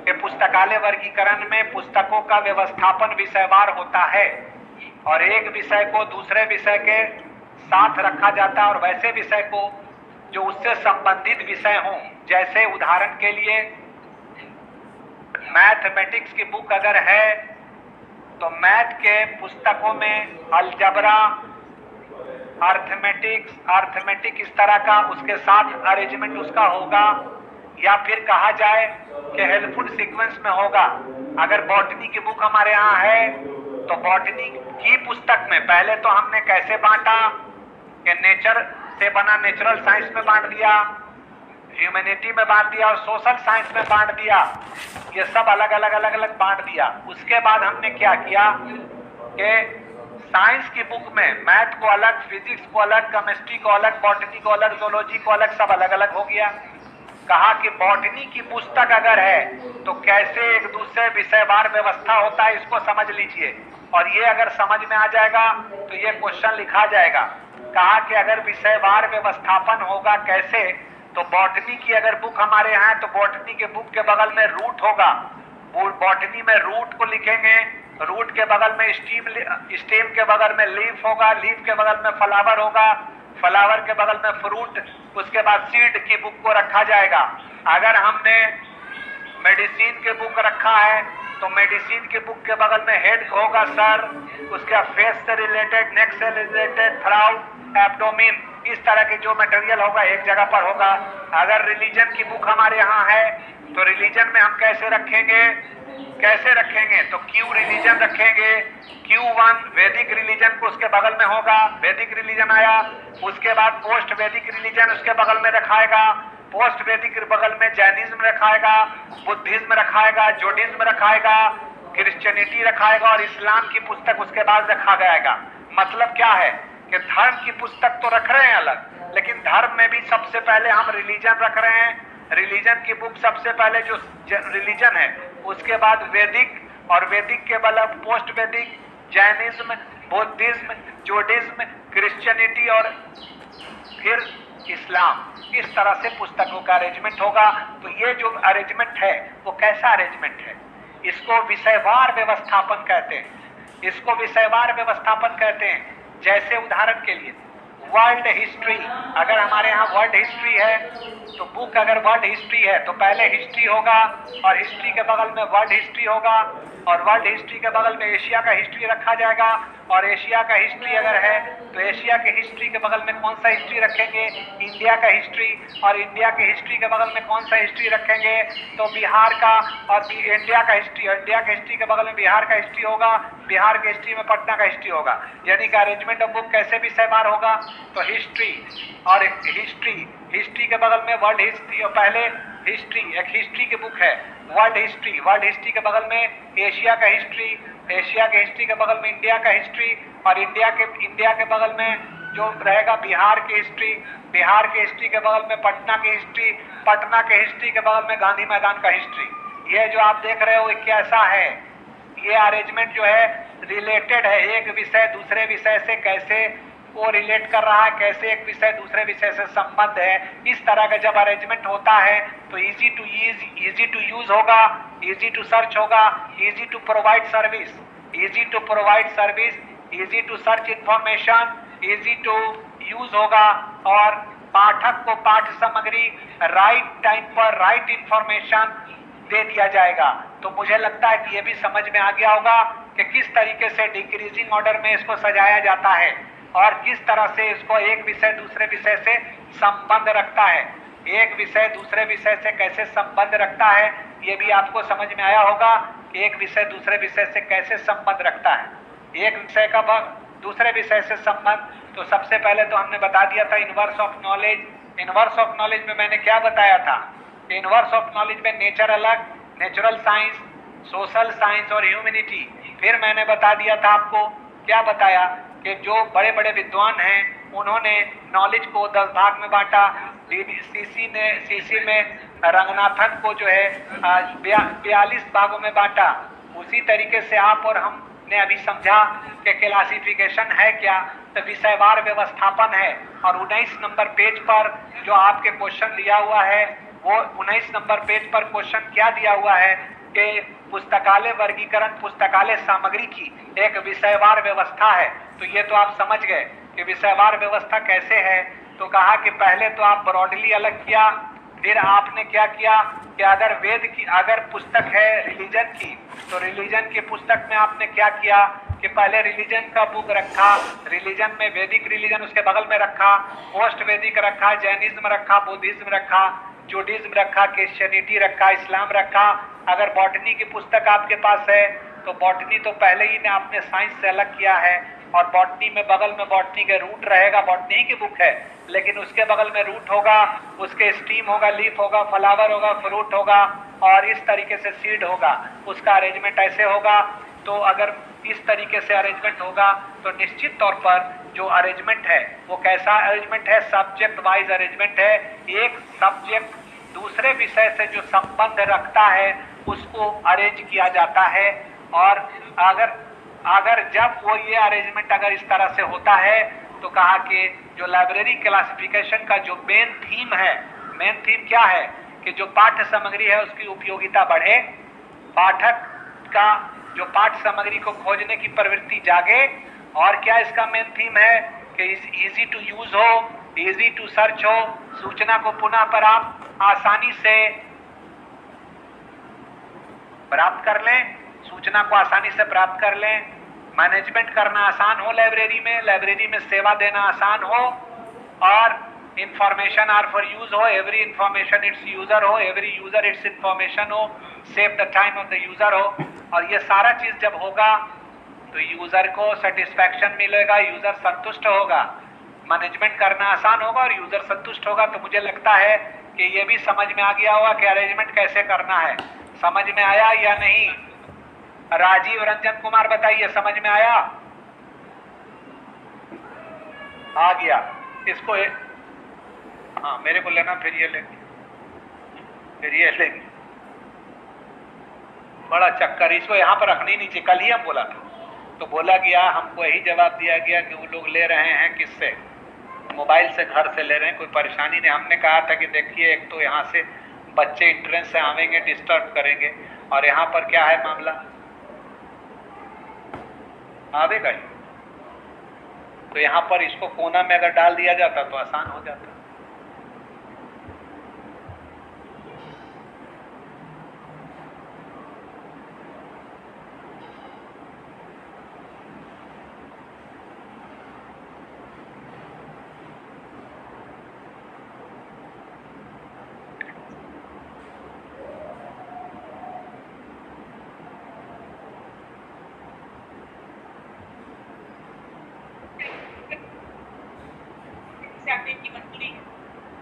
कि पुस्तकालय वर्गीकरण में पुस्तकों का व्यवस्थापन विषयवार होता है और एक विषय को दूसरे विषय के साथ रखा जाता है, और वैसे विषय को जो उससे संबंधित विषय हों। जैसे उदाहरण के लिए मैथमेटिक्स की बुक अगर है तो मैथ के पुस्तकों में अलजबरा, अर्थमेटिक इस तरह का उसके साथ अरेंजमेंट उसका होगा, या फिर कहा जाए कि हेल्पफुल सीक्वेंस में होगा। अगर बॉटनी की बुक हमारे यहाँ है तो बॉटनी की पुस्तक में पहले तो हमने कैसे बांटा कि नेचर से बना नेचुरल साइंस में बांट दिया, ह्यूमैनिटी में बांट दिया और सोशल साइंस में बांट दिया। ये सब अलग अलग बांट दिया। उसके बाद हमने क्या किया कि साइंस की बुक में मैथ को अलग, फिजिक्स को अलग, केमिस्ट्री को अलग, बॉटनी को अलग, जूलॉजी को अलग, सब अलग अलग हो गया। कहा कि बॉटनी की पुस्तक अगर है तो कैसे एक दूसरे विषयवार व्यवस्था होता है, इसको समझ लीजिए। और ये अगर समझ में आ जाएगा तो ये क्वेश्चन लिखा जाएगा। कहा कि अगर विषयवार व्यवस्थापन होगा कैसे, तो बॉटनी की अगर बुक हमारे यहाँ है तो बॉटनी के बुक के बगल में रूट होगा, बॉटनी में रूट को लिखेंगे, रूट के बगल में स्टेम के बगल में लीफ होगा, लीफ के बगल में फ्लावर होगा, फ्लावर के बगल में फ्रूट, उसके बाद सीड की बुक को रखा जाएगा। अगर हमने मेडिसिन के बुक रखा है तो मेडिसिन के बुक के बगल में हेड होगा सर, उसके फेस से रिलेटेड, नेक से रिलेटेड, थ्राउट, एब्डोमिन, इस तरह के जो मटेरियल होगा एक जगह पर होगा। अगर रिलीजन की बुक हमारे यहाँ है तो रिलीजन में हम कैसे रखेंगे तो क्यू रिलीजन रखेंगे, Q1 वैदिक रिलीजन को उसके बगल में होगा, वैदिक रिलीजन आया। उसके बाद पोस्ट वैदिक रिलीजन उसके बगल में रखाएगा, पोस्ट वैदिक के बगल में जैनिज्म रखाएगा, बुद्धिज्म रखाएगा, जूडिज्म रखाएगा, क्रिश्चियनिटी रखाएगा और इस्लाम की पुस्तक उसके बाद रखा जाएगा। मतलब क्या है कि धर्म की पुस्तक तो रख रहे हैं अलग, लेकिन धर्म में भी सबसे पहले हम रिलीजन रख रहे हैं। रिलीजन की बुक सबसे पहले जो रिलीजन है, उसके बाद वैदिक, और वैदिक के बगल पोस्ट वैदिक, जैनिज्म, बुद्धिज्म, जूडिज्म, क्रिश्चियनिटी और फिर इस्लाम, इस तरह से पुस्तकों का अरेंजमेंट होगा। तो ये जो अरेंजमेंट है वो कैसा अरेंजमेंट है? इसको विषयवार व्यवस्थापन कहते हैं, इसको विषयवार व्यवस्थापन कहते हैं। जैसे उदाहरण के लिए वर्ल्ड हिस्ट्री, अगर हमारे यहाँ वर्ल्ड हिस्ट्री है तो बुक अगर वर्ल्ड हिस्ट्री है तो पहले हिस्ट्री होगा और हिस्ट्री के बगल में वर्ल्ड हिस्ट्री होगा और वर्ल्ड हिस्ट्री के बगल में एशिया का हिस्ट्री रखा जाएगा और एशिया का हिस्ट्री अगर है तो एशिया के हिस्ट्री के बगल में कौन सा हिस्ट्री रखेंगे? इंडिया का हिस्ट्री। और इंडिया के हिस्ट्री के बगल में कौन सा हिस्ट्री रखेंगे? तो बिहार का। और इंडिया का हिस्ट्री, इंडिया के हिस्ट्री के बगल में बिहार का हिस्ट्री होगा, बिहार के हिस्ट्री में पटना का हिस्ट्री होगा। यानी कि अरेंजमेंट ऑफ बुक कैसे विषयवार होगा? तो हिस्ट्री और हिस्ट्री के बगल में वर्ल्ड हिस्ट्री, और पहले हिस्ट्री, एक हिस्ट्री की बुक है वर्ल्ड हिस्ट्री के बगल में एशिया का हिस्ट्री, एशिया के हिस्ट्री के बगल में इंडिया का हिस्ट्री और इंडिया के बगल में जो रहेगा बिहार की हिस्ट्री, बिहार के हिस्ट्री के बगल में पटना की हिस्ट्री, पटना के हिस्ट्री के बगल में गांधी मैदान का हिस्ट्री। ये जो आप देख रहे हो ये कैसा है? ये अरेंजमेंट जो है रिलेटेड है, एक विषय दूसरे विषय से कैसे वो रिलेट कर रहा है, कैसे एक विषय दूसरे विषय से संबंध है। इस तरह का जब अरेंजमेंट होता है तो इजी टू यूज होगा, इजी टू सर्च होगा, easy to provide service, easy to search information, easy to use होगा और पाठक को पाठ्य सामग्री राइट टाइम पर राइट इंफॉर्मेशन दे दिया जाएगा। तो मुझे लगता है कि ये भी समझ में आ गया होगा कि किस तरीके से डिक्रीजिंग ऑर्डर में इसको सजाया जाता है और किस तरह से इसको एक विषय दूसरे विषय से संबंध रखता है, एक विषय दूसरे विषय से कैसे संबंध रखता है। ये भी आपको समझ में आया होगा कि एक विषय दूसरे विषय से कैसे संबंध रखता है, एक विषय का दूसरे विषय से संबंध। तो सबसे पहले तो हमने बता दिया था inverse of knowledge. Inverse of knowledge में मैंने क्या बताया था? इनवर्स ऑफ नॉलेज में नेचर अलग, नेचुरल साइंस, सोशल साइंस और ह्यूमैनिटी। फिर मैंने बता दिया था आपको, क्या बताया कि जो बड़े बड़े विद्वान हैं उन्होंने नॉलेज को 10 भाग में बांटा। सीसी में रंगनाथन को जो है 42 भागों में बांटा। उसी तरीके से आप और हमने अभी समझा कि क्लासिफिकेशन है क्या, तो विषयवार व्यवस्थापन है। और 19 नंबर पेज पर जो आपके क्वेश्चन दिया हुआ है वो 19 नंबर पेज पर क्वेश्चन क्या दिया हुआ है कि पुस्तकालय वर्गीकरण पुस्तकालय सामग्री की एक विषयवार व्यवस्था है। तो ये तो आप समझ गए कि विषयवार व्यवस्था कैसे है। तो कहा कि पहले तो आप ब्रॉडली अलग किया, फिर आपने क्या किया कि अगर पुस्तक है रिलीजन की तो रिलीजन की पुस्तक में आपने क्या किया कि पहले रिलीजन का बुक रखा, रिलीजन में वैदिक रिलीजन उसके बगल में रखा, पोस्ट वैदिक रखा, जैनिज्म रखा, बुद्धिज्म रखा, जूडिज्म रखा, क्रिश्चियनिटी रखा, इस्लाम रखा। अगर बॉटनी की पुस्तक आपके पास है तो बॉटनी तो पहले ही ने आपने साइंस से अलग किया है और बॉटनी में बगल में बॉटनी के रूट रहेगा, बॉटनी की बुक है लेकिन उसके बगल में रूट होगा, उसके स्टीम होगा, लीफ होगा, फ्लावर होगा, फ्रूट होगा और इस तरीके से सीड होगा। उसका अरेंजमेंट ऐसे होगा। तो अगर इस तरीके से अरेंजमेंट होगा तो निश्चित तौर पर जो अरेंजमेंट है वो कैसा अरेंजमेंट है? सब्जेक्ट वाइज अरेंजमेंट है। एक सब्जेक्ट दूसरे विषय से जो संबंध रखता है उसको अरेंज किया जाता है। और अगर जब वो ये अरेंजमेंट अगर इस तरह से होता है तो कहा कि जो लाइब्रेरी क्लासिफिकेशन का जो मेन थीम है, मेन थीम क्या है कि जो पाठ्य सामग्री है उसकी उपयोगिता बढ़े, पाठक का जो पाठ्य सामग्री को खोजने की प्रवृत्ति जागे। और क्या इसका मेन थीम है कि इजी टू यूज हो, इजी टू सर्च हो, सूचना को पुनः पर आप आसानी से प्राप्त कर लें, सूचना को आसानी से प्राप्त कर लें, मैनेजमेंट करना आसान हो, लाइब्रेरी में सेवा देना आसान हो और इंफॉर्मेशन आर फॉर यूज हो, एवरी इंफॉर्मेशन इट्स यूजर हो, एवरी यूजर इट्स इंफॉर्मेशन हो, save the time of the user हो। और ये सारा चीज जब होगा तो यूजर को सेटिस्फैक्शन मिलेगा, यूजर संतुष्ट होगा, मैनेजमेंट करना आसान होगा और यूजर संतुष्ट होगा। तो मुझे लगता है कि ये भी समझ में आ गया होगा कि अरेंजमेंट कैसे करना है। समझ में आया या नहीं? राजीव रंजन कुमार बताइए, समझ में आया? आ गया। इसको हाँ मेरे को लेना, फिर ये लेंगे, फिर ये लेंगे। बड़ा चक्कर, इसको यहाँ पर रखनी नहीं चाहिए, कल ही हम बोला था। तो बोला गया, हमको यही जवाब दिया गया कि वो लोग ले रहे हैं किससे, मोबाइल से, घर से ले रहे हैं, कोई परेशानी नहीं। हमने कहा था कि देखिए, एक तो यहाँ से बच्चे इंट्रेंस से आवेंगे, डिस्टर्ब करेंगे, और यहाँ पर क्या है मामला, आवेगा ही। तो यहाँ पर इसको कोना में अगर डाल दिया जाता तो आसान हो जाता।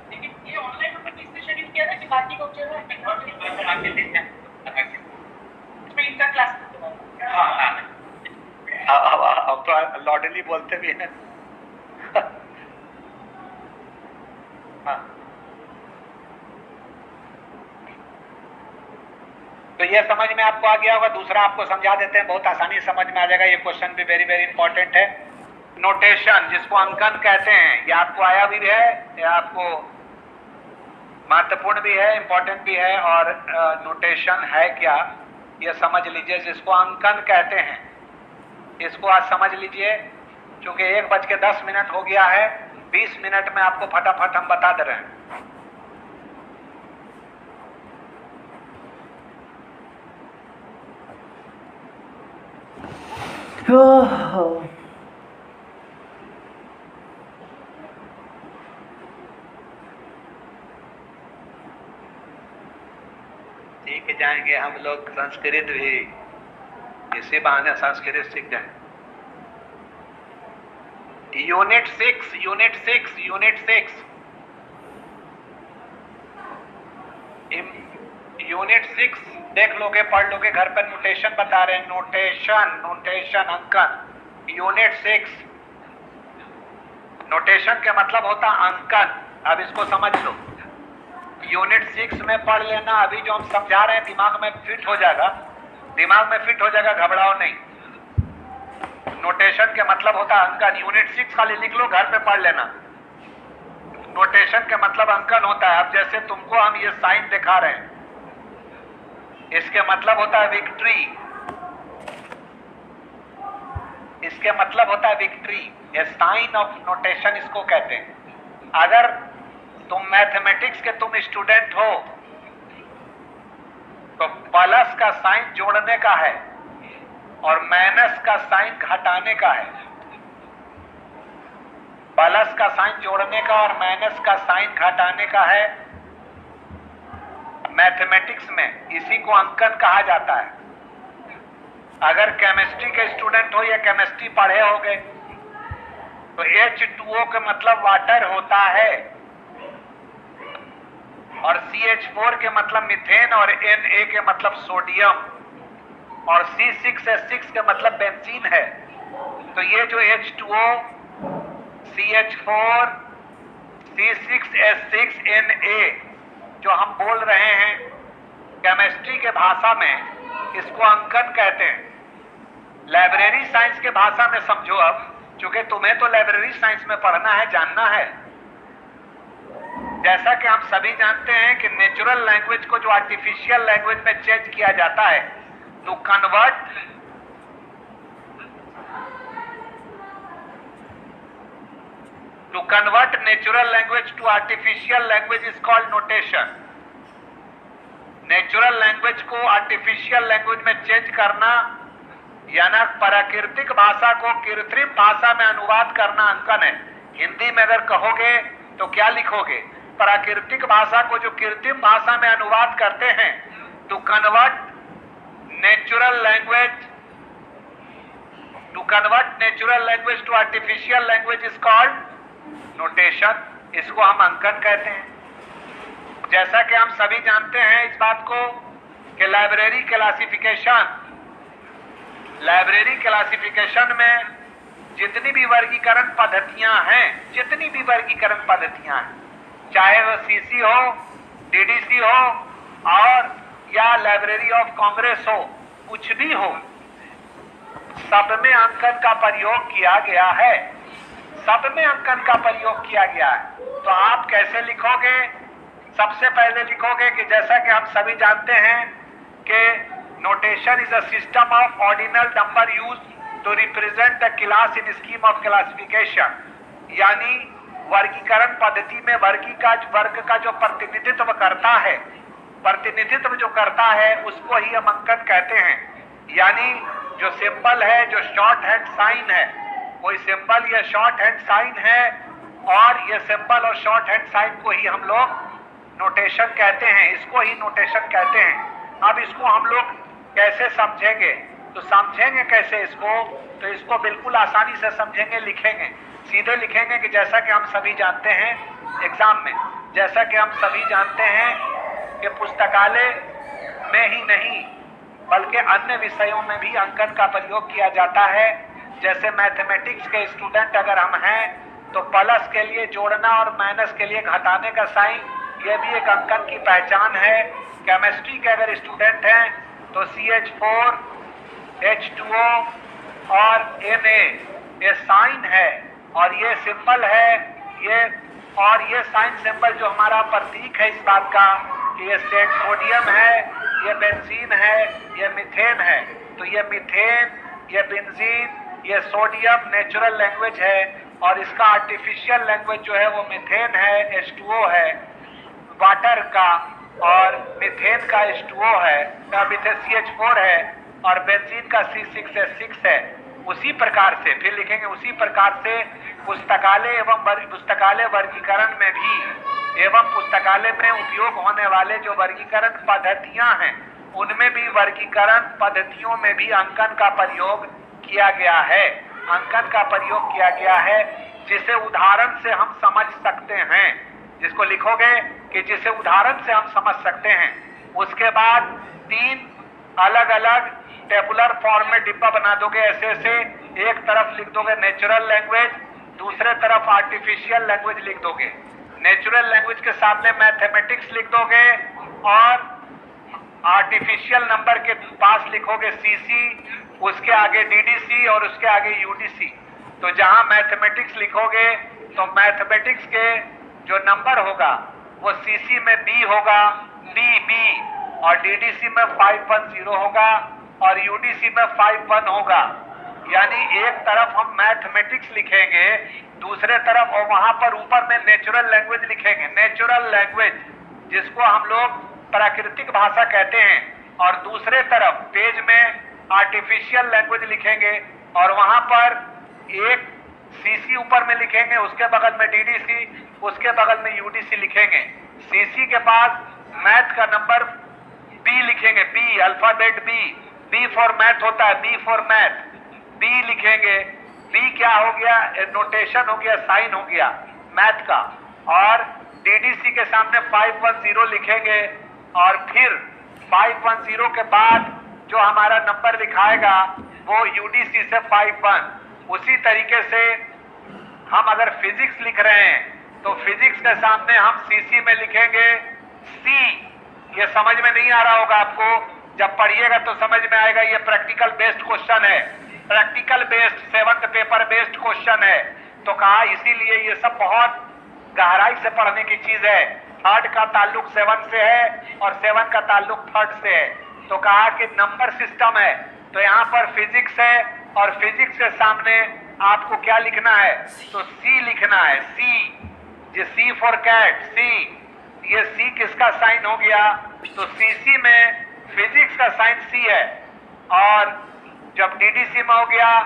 लेकिन ये ऑनलाइन नंबर किसने शेड्यूल किया था कि बाकी को जो है इसमें इनका क्लास। अब तो लॉडली बोलते भी हैं। हाँ, तो ये समझ में आपको आ गया होगा। दूसरा आपको समझा देते हैं, बहुत आसानी से समझ में आ जाएगा। ये क्वेश्चन भी वेरी वेरी इंपॉर्टेंट है। नोटेशन, जिसको अंकन कहते हैं, ये आपको आया भी है, ये आपको महत्वपूर्ण भी है, इंपॉर्टेंट भी है। और नोटेशन है क्या, ये समझ लीजिए। जिसको अंकन कहते हैं, इसको आज समझ लीजिए। क्योंकि 1:10 हो गया है, 20 मिनट में आपको फटाफट हम बता दे रहे हैं। सीख जाएंगे हम लोग संस्कृत भी, इसी बहाने संस्कृत सीख जाए। यूनिट 6 देख लोगे, पढ़ लोगे घर पर। नोटेशन बता रहे हैं, नोटेशन अंकन। यूनिट 6 नोटेशन के मतलब होता अंकन। अब इसको समझ लो, यूनिट 6 में पढ़ लेना। अभी जो हम समझा रहे हैं दिमाग में फिट हो जाएगा, घबराओ नहीं। नोटेशन के मतलब होता अंकन। यूनिट 6 खाली लिख लो, घर पे पढ़ लेना। नोटेशन के मतलब अंकन होता है। अब जैसे तुमको हम ये साइन दिखा रहे हैं, इसके मतलब होता है विक्ट्री। इसके मतलब होता है विक्ट्री। ये साइन ऑफ नोटेशन इसको कहते हैं। अगर तुम मैथमेटिक्स के तुम स्टूडेंट हो तो प्लस का साइन जोड़ने का है और माइनस का साइन घटाने का है। प्लस का साइन जोड़ने का और माइनस का साइन घटाने का है मैथमेटिक्स में। इसी को अंकन कहा जाता है। अगर केमिस्ट्री के स्टूडेंट हो या केमिस्ट्री पढ़े होगे तो H2O का मतलब वाटर होता है और CH4 के मतलब मीथेन और Na के मतलब सोडियम और C6H6 के मतलब बेंजीन है। तो ये जो H2O, CH4, C6H6, Na जो हम बोल रहे हैं केमिस्ट्री के भाषा में, इसको अंकन कहते हैं। लाइब्रेरी साइंस के भाषा में समझो अब, क्योंकि तुम्हें तो लाइब्रेरी साइंस में पढ़ना है, जानना है। जैसा कि हम सभी जानते हैं कि नेचुरल लैंग्वेज को जो आर्टिफिशियल लैंग्वेज में चेंज किया जाता है, to convert natural language to artificial language is called notation. Natural language को आर्टिफिशियल लैंग्वेज में चेंज करना, यानी प्राकृतिक भाषा को कृत्रिम भाषा में अनुवाद करना अंकन है। हिंदी में अगर कहोगे तो क्या लिखोगे? प्राकृतिक भाषा को जो कृत्रिम भाषा में अनुवाद करते हैं, to convert natural language to artificial language is called notation. इसको हम अंकन कहते हैं। जैसा कि हम सभी जानते हैं इस बात को कि लाइब्रेरी क्लासिफिकेशन में जितनी भी वर्गीकरण पद्धतियां हैं, चाहे वो CC हो, DDC हो और या लाइब्रेरी ऑफ कांग्रेस हो, कुछ भी हो, सब में अंकन का प्रयोग किया गया है, सब में अंकन का प्रयोग किया गया है। तो आप कैसे लिखोगे? सबसे पहले लिखोगे कि जैसा कि हम सभी जानते हैं कि notation is a system of ordinal number use to represent the class in scheme of classification, यानी वर्गीकरण पद्धति में वर्ग का जो प्रतिनिधित्व करता है, प्रतिनिधित्व जो करता है उसको ही हम अंकन कहते हैं। यानी जो सिंबल है, जो शॉर्ट हैंड साइन है, कोई सिंबल या शॉर्ट हैंड साइन है और ये सिंबल और शॉर्ट हैंड साइन को ही हम लोग नोटेशन कहते हैं, इसको ही नोटेशन कहते हैं। अब इसको हम लोग कैसे समझेंगे? तो समझेंगे कैसे इसको? तो इसको बिल्कुल आसानी से समझेंगे, लिखेंगे, सीधे लिखेंगे कि जैसा कि हम सभी जानते हैं एग्जाम में, जैसा कि हम सभी जानते हैं कि पुस्तकालय में ही नहीं बल्कि अन्य विषयों में भी अंकन का प्रयोग किया जाता है। जैसे मैथमेटिक्स के स्टूडेंट अगर हम हैं तो प्लस के लिए जोड़ना और माइनस के लिए घटाने का साइन, ये भी एक अंकन की पहचान है। केमिस्ट्री के अगर स्टूडेंट हैं तो CH4, H2O और Na ये साइन है और ये सिंबल है, ये साइन सिंबल जो हमारा प्रतीक है इस बात का कि ये सोडियम है, ये बेंजीन है, ये मीथेन है। तो ये मीथेन, ये बेंजीन, ये सोडियम नेचुरल लैंग्वेज है और इसका आर्टिफिशियल लैंग्वेज जो है वो मीथेन है, H2O है वाटर का, और मीथेन का H2O है, मीथेन CH4 है और बेंजीन का C6H6 है। उसी प्रकार से फिर लिखेंगे, उसी प्रकार से पुस्तकालय एवं पुस्तकालय वर्गीकरण में भी एवं पुस्तकालय में उपयोग होने वाले जो वर्गीकरण पद्धतियां हैं उनमें भी वर्गीकरण पद्धतियों में भी अंकन का प्रयोग किया गया है, अंकन का प्रयोग किया गया है, जिसे उदाहरण से हम समझ सकते हैं। जिसको लिखोगे कि जिसे उदाहरण से हम समझ सकते हैं। उसके बाद 3 अलग अलग टेबुलर फॉर्म में डिब्बा बना दोगे ऐसे ऐसे, एक तरफ लिख दोगे नेचुरल लैंग्वेज, दूसरे तरफ आर्टिफिशियल लैंग्वेज लिख दोगे। नेचुरल लैंग्वेज के सामने मैथमेटिक्स लिख दोगे और आर्टिफिशियल नंबर के पास लिखोगे CC, उसके आगे DDC और उसके आगे UDC। तो जहां मैथमेटिक्स लिखोगे तो मैथमेटिक्स के जो नंबर होगा वो CC में B होगा, B और DDC में 510 होगा और UDC में 51 होगा। यानी एक तरफ हम मैथमेटिक्स लिखेंगे, दूसरे तरफ और वहां पर ऊपर में नेचुरल लैंग्वेज लिखेंगे, नेचुरल लैंग्वेज जिसको हम लोग प्राकृतिक भाषा कहते हैं, और दूसरे तरफ पेज में आर्टिफिशियल लैंग्वेज लिखेंगे और वहां पर एक CC ऊपर में लिखेंगे, उसके बगल में DDC, उसके बगल में UDC लिखेंगे। CC के पास मैथ का नंबर B लिखेंगे, B alphabet B for math होता है, B फॉर मैथ, B लिखेंगे। B क्या हो गया? नोटेशन हो गया, साइन हो गया मैथ का। और DDC के सामने 510 लिखेंगे और फिर 510 के बाद जो हमारा नंबर लिखाएगा वो UDC से 51। उसी तरीके से हम अगर फिजिक्स लिख रहे हैं तो फिजिक्स के सामने हम CC में लिखेंगे C। ये समझ में नहीं आ रहा होगा आपको, जब पढ़िएगा तो समझ में आएगा। ये प्रैक्टिकल बेस्ड क्वेश्चन है, practical based 7th paper based question है। तो कहा इसीलिए ये सब बहुत गहराई से पढ़ने की चीज है। 3rd का ताल्लुक 7 से है और 7 का ताल्लुक 3rd से है। तो कहा कि नंबर सिस्टम है, तो यहाँ पर फिजिक्स है और फिजिक्स के सामने आपको क्या लिखना है? तो C लिखना है, C फॉर कैट, C। ये C किसका साइन हो गया? तो CC में फिजिक्स का साइन C है। और जब DDC में हो गया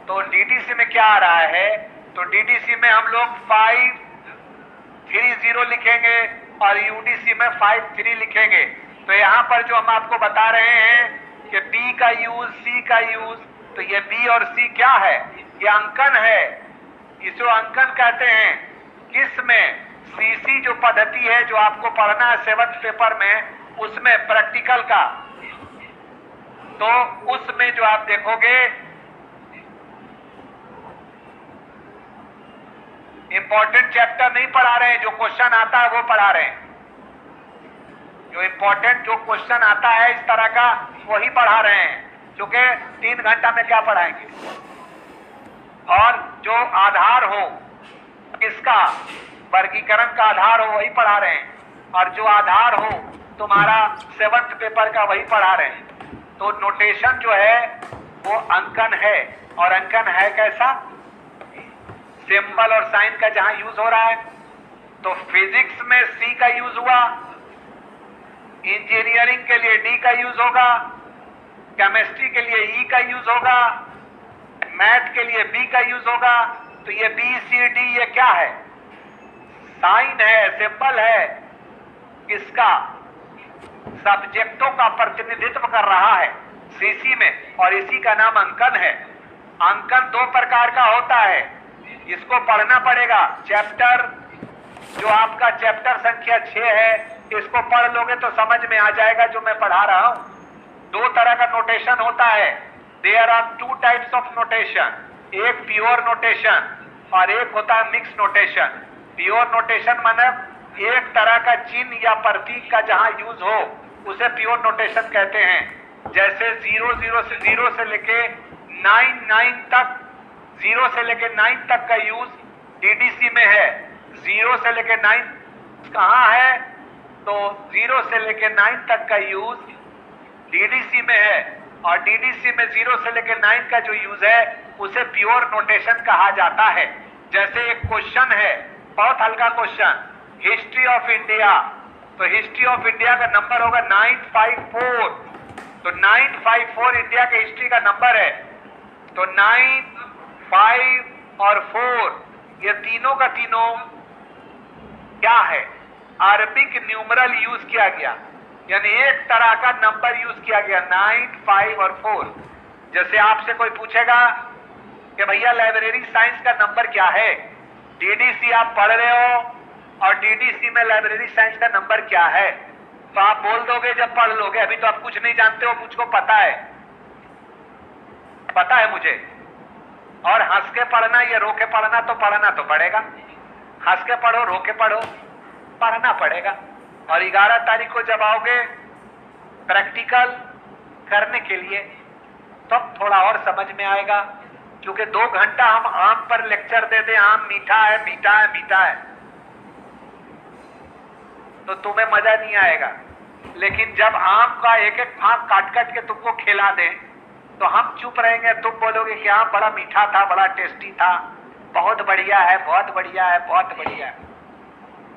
तो DDC में क्या आ रहा है? तो DDC में हम लोग 530 लिखेंगे और UDC में 53 लिखेंगे। तो यहाँ पर जो हम आपको बता रहे हैं कि B का यूज, C का यूज, तो ये B और C क्या है? ये अंकन है। इसको अंकन कहते हैं। किस में? CC जो पद्धति है जो आपको पढ़ना है 7th पेपर में, उसमें प्रैक्टिकल का, तो उसमें जो आप देखोगे इंपॉर्टेंट चैप्टर नहीं पढ़ा रहे हैं, जो क्वेश्चन आता है वो पढ़ा रहे हैं। जो इंपॉर्टेंट जो क्वेश्चन आता है इस तरह का वही पढ़ा रहे हैं। क्योंकि 3 घंटा में क्या पढ़ाएंगे। और जो आधार हो किसका, वर्गीकरण का आधार हो वही पढ़ा रहे हैं, और जो आधार हो तुम्हारा 7th पेपर का वही पढ़ा रहे हैं। तो नोटेशन जो है वो अंकन है, और अंकन है कैसा, सिंबल और साइन का जहां यूज हो रहा है। तो फिजिक्स में सी का यूज हुआ, इंजीनियरिंग के लिए डी का यूज होगा, केमिस्ट्री के लिए ई का यूज होगा, मैथ के लिए बी का यूज होगा। तो ये बी सी डी ये क्या है, साइन है, सिंबल है, किसका, सब्जेक्टों का प्रतिनिधित्व कर रहा है सीसी में, और इसी का नाम अंकन है। अंकन 2 प्रकार का होता है, इसको पढ़ना पड़ेगा। चैप्टर जो आपका चैप्टर संख्या 6 है, इसको पढ़ लोगे तो समझ में आ जाएगा जो मैं पढ़ा रहा हूं। 2 तरह का नोटेशन होता है, there are 2 types of notation, एक प्योर नोटेशन और एक होता है मिक्स नोटेशन। प्योर नोटेशन मतलब एक तरह का चिन्ह या प्रतीक का जहां यूज हो उसे प्योर नोटेशन कहते हैं। जैसे 0 से लेके 9 तक, 0 से लेके 9 तक का यूज डीडीसी में है। 0 से लेके 9 कहाँ है, तो 0 से लेके 9 तक का यूज डीडीसी में है, और डीडीसी में 0 से लेके 9 का जो यूज है उसे प्योर नोटेशन कहा जाता है। जैसे एक क्वेश्चन है, बहुत हल्का क्वेश्चन, हिस्ट्री ऑफ इंडिया, तो हिस्ट्री ऑफ इंडिया का नंबर होगा 954। तो 954 इंडिया के हिस्ट्री का नंबर है। तो 9, 5 और 4 ये तीनों का तीनों क्या है, अरबिक न्यूमरल यूज किया गया, यानी एक तरह का नंबर यूज किया गया, 9, 5 और 4। जैसे आपसे कोई पूछेगा कि भैया लाइब्रेरी साइंस का नंबर क्या है, डीडीसी आप पढ़ रहे हो और डीडीसी में लाइब्रेरी साइंस का नंबर क्या है, तो आप बोल दोगे जब पढ़ लोगे। अभी तो आप कुछ नहीं जानते हो, मुझको पता है मुझे। और हंस के पढ़ना या रो के पढ़ना, तो पढ़ना तो पड़ेगा, हंस के पढ़ो रो के पढ़ो, पढ़ना पड़ेगा। और 11 तारीख को जब आओगे प्रैक्टिकल करने के लिए तब थोड़ा और समझ में आएगा, क्योंकि 2 घंटा हम आम पर लेक्चर दे दें, आम मीठा है मीठा है मीठा है, तो तुम्हें मजा नहीं आएगा। लेकिन जब आम का एक एक फांक काट काट के तुमको खिला दें तो हम चुप रहेंगे, तुम बोलोगे कि आम बड़ा मीठा था, बड़ा टेस्टी था, बहुत बढ़िया है बहुत बढ़िया है बहुत बढ़िया है।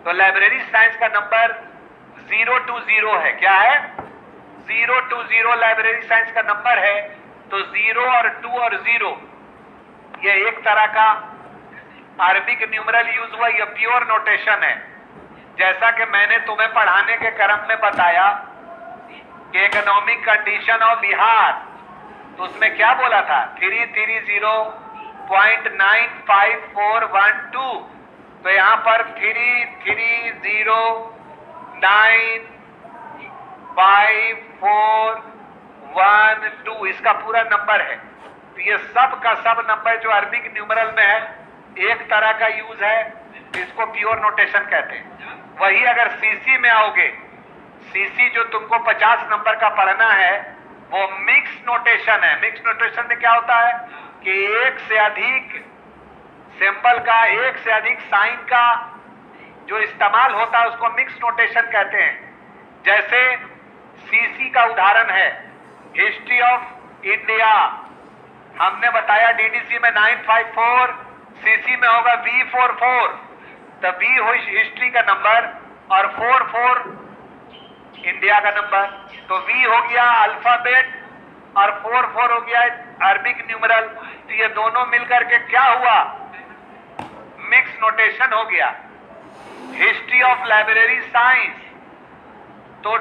तो लाइब्रेरी साइंस का नंबर 020 है, क्या है, 020 लाइब्रेरी साइंस का नंबर है। तो 0 और 2 और 0 ये एक तरह का अरबिक न्यूमरल यूज हुआ, यह प्योर नोटेशन है। जैसा कि मैंने तुम्हें पढ़ाने के क्रम में बताया कि इकोनॉमिक कंडीशन ऑफ बिहार, तो उसमें क्या बोला था, 330.95412। तो यहां पर 330.95412 इसका पूरा नंबर है। तो ये सब का सब नंबर जो अरबिक न्यूमरल में है एक तरह का यूज है, इसको प्योर नोटेशन कहते हैं। वही अगर सीसी में आओगे, सीसी जो तुमको 50 नंबर का पढ़ना है वो मिक्स नोटेशन है। मिक्स नोटेशन में क्या होता है कि एक से अधिक सिंबल का, एक से अधिक साइन का जो इस्तेमाल होता है उसको मिक्स नोटेशन कहते हैं। जैसे सीसी का उदाहरण है हिस्ट्री ऑफ इंडिया, हमने बताया डीडीसी में 954, सीसी में होगा V44, तो V हो हिस्ट्री का नंबर और 44 इंडिया का नंबर। तो V हो गया अल्फाबेट और 44 हो गया अरबिक न्यूमरल। तो ये दोनों मिलकर के क्या हुआ, मिक्स नोटेशन हो गया। हिस्ट्री ऑफ लाइब्रेरी साइंस, तो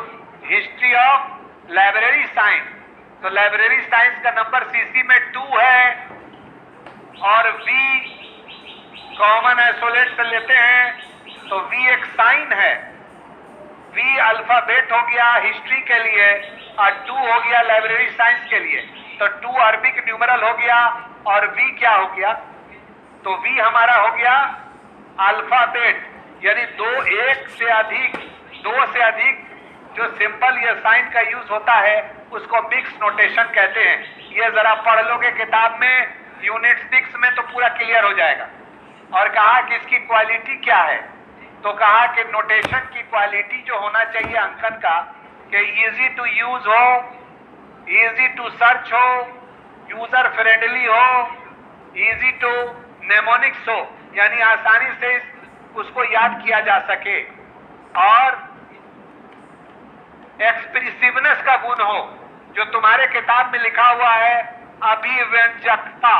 हिस्ट्री ऑफ लाइब्रेरी साइंस, तो लाइब्रेरी साइंस का नंबर सीसी में 2 है और V कॉमन आइसोलेट से लेते हैं तो V एक साइन है, V अल्फाबेट हो गया हिस्ट्री के लिए और 2 हो गया लाइब्रेरी साइंस के लिए। तो 2 अरबिक न्यूमरल हो गया और V क्या हो गया, तो V हमारा हो गया अल्फाबेट, यानी 2 से अधिक जो सिंबल या साइन का यूज होता है उसको मिक्स नोटेशन कहते हैं। ये जरा पढ़ लोगे किताब में, यूनिट 6 में तो पूरा क्लियर हो जाएगा। और कहा कि इसकी क्वालिटी क्या है, तो कहा कि नोटेशन की क्वालिटी जो होना चाहिए अंकन का, कि इजी टू यूज हो, इजी टू सर्च हो, यूजर फ्रेंडली हो, इजी टू नेमोनिक्स हो, यानी आसानी से उसको याद किया जा सके, और एक्सप्रेसिवनेस का गुण हो। जो तुम्हारे किताब में लिखा हुआ है अभिव्यंजकता,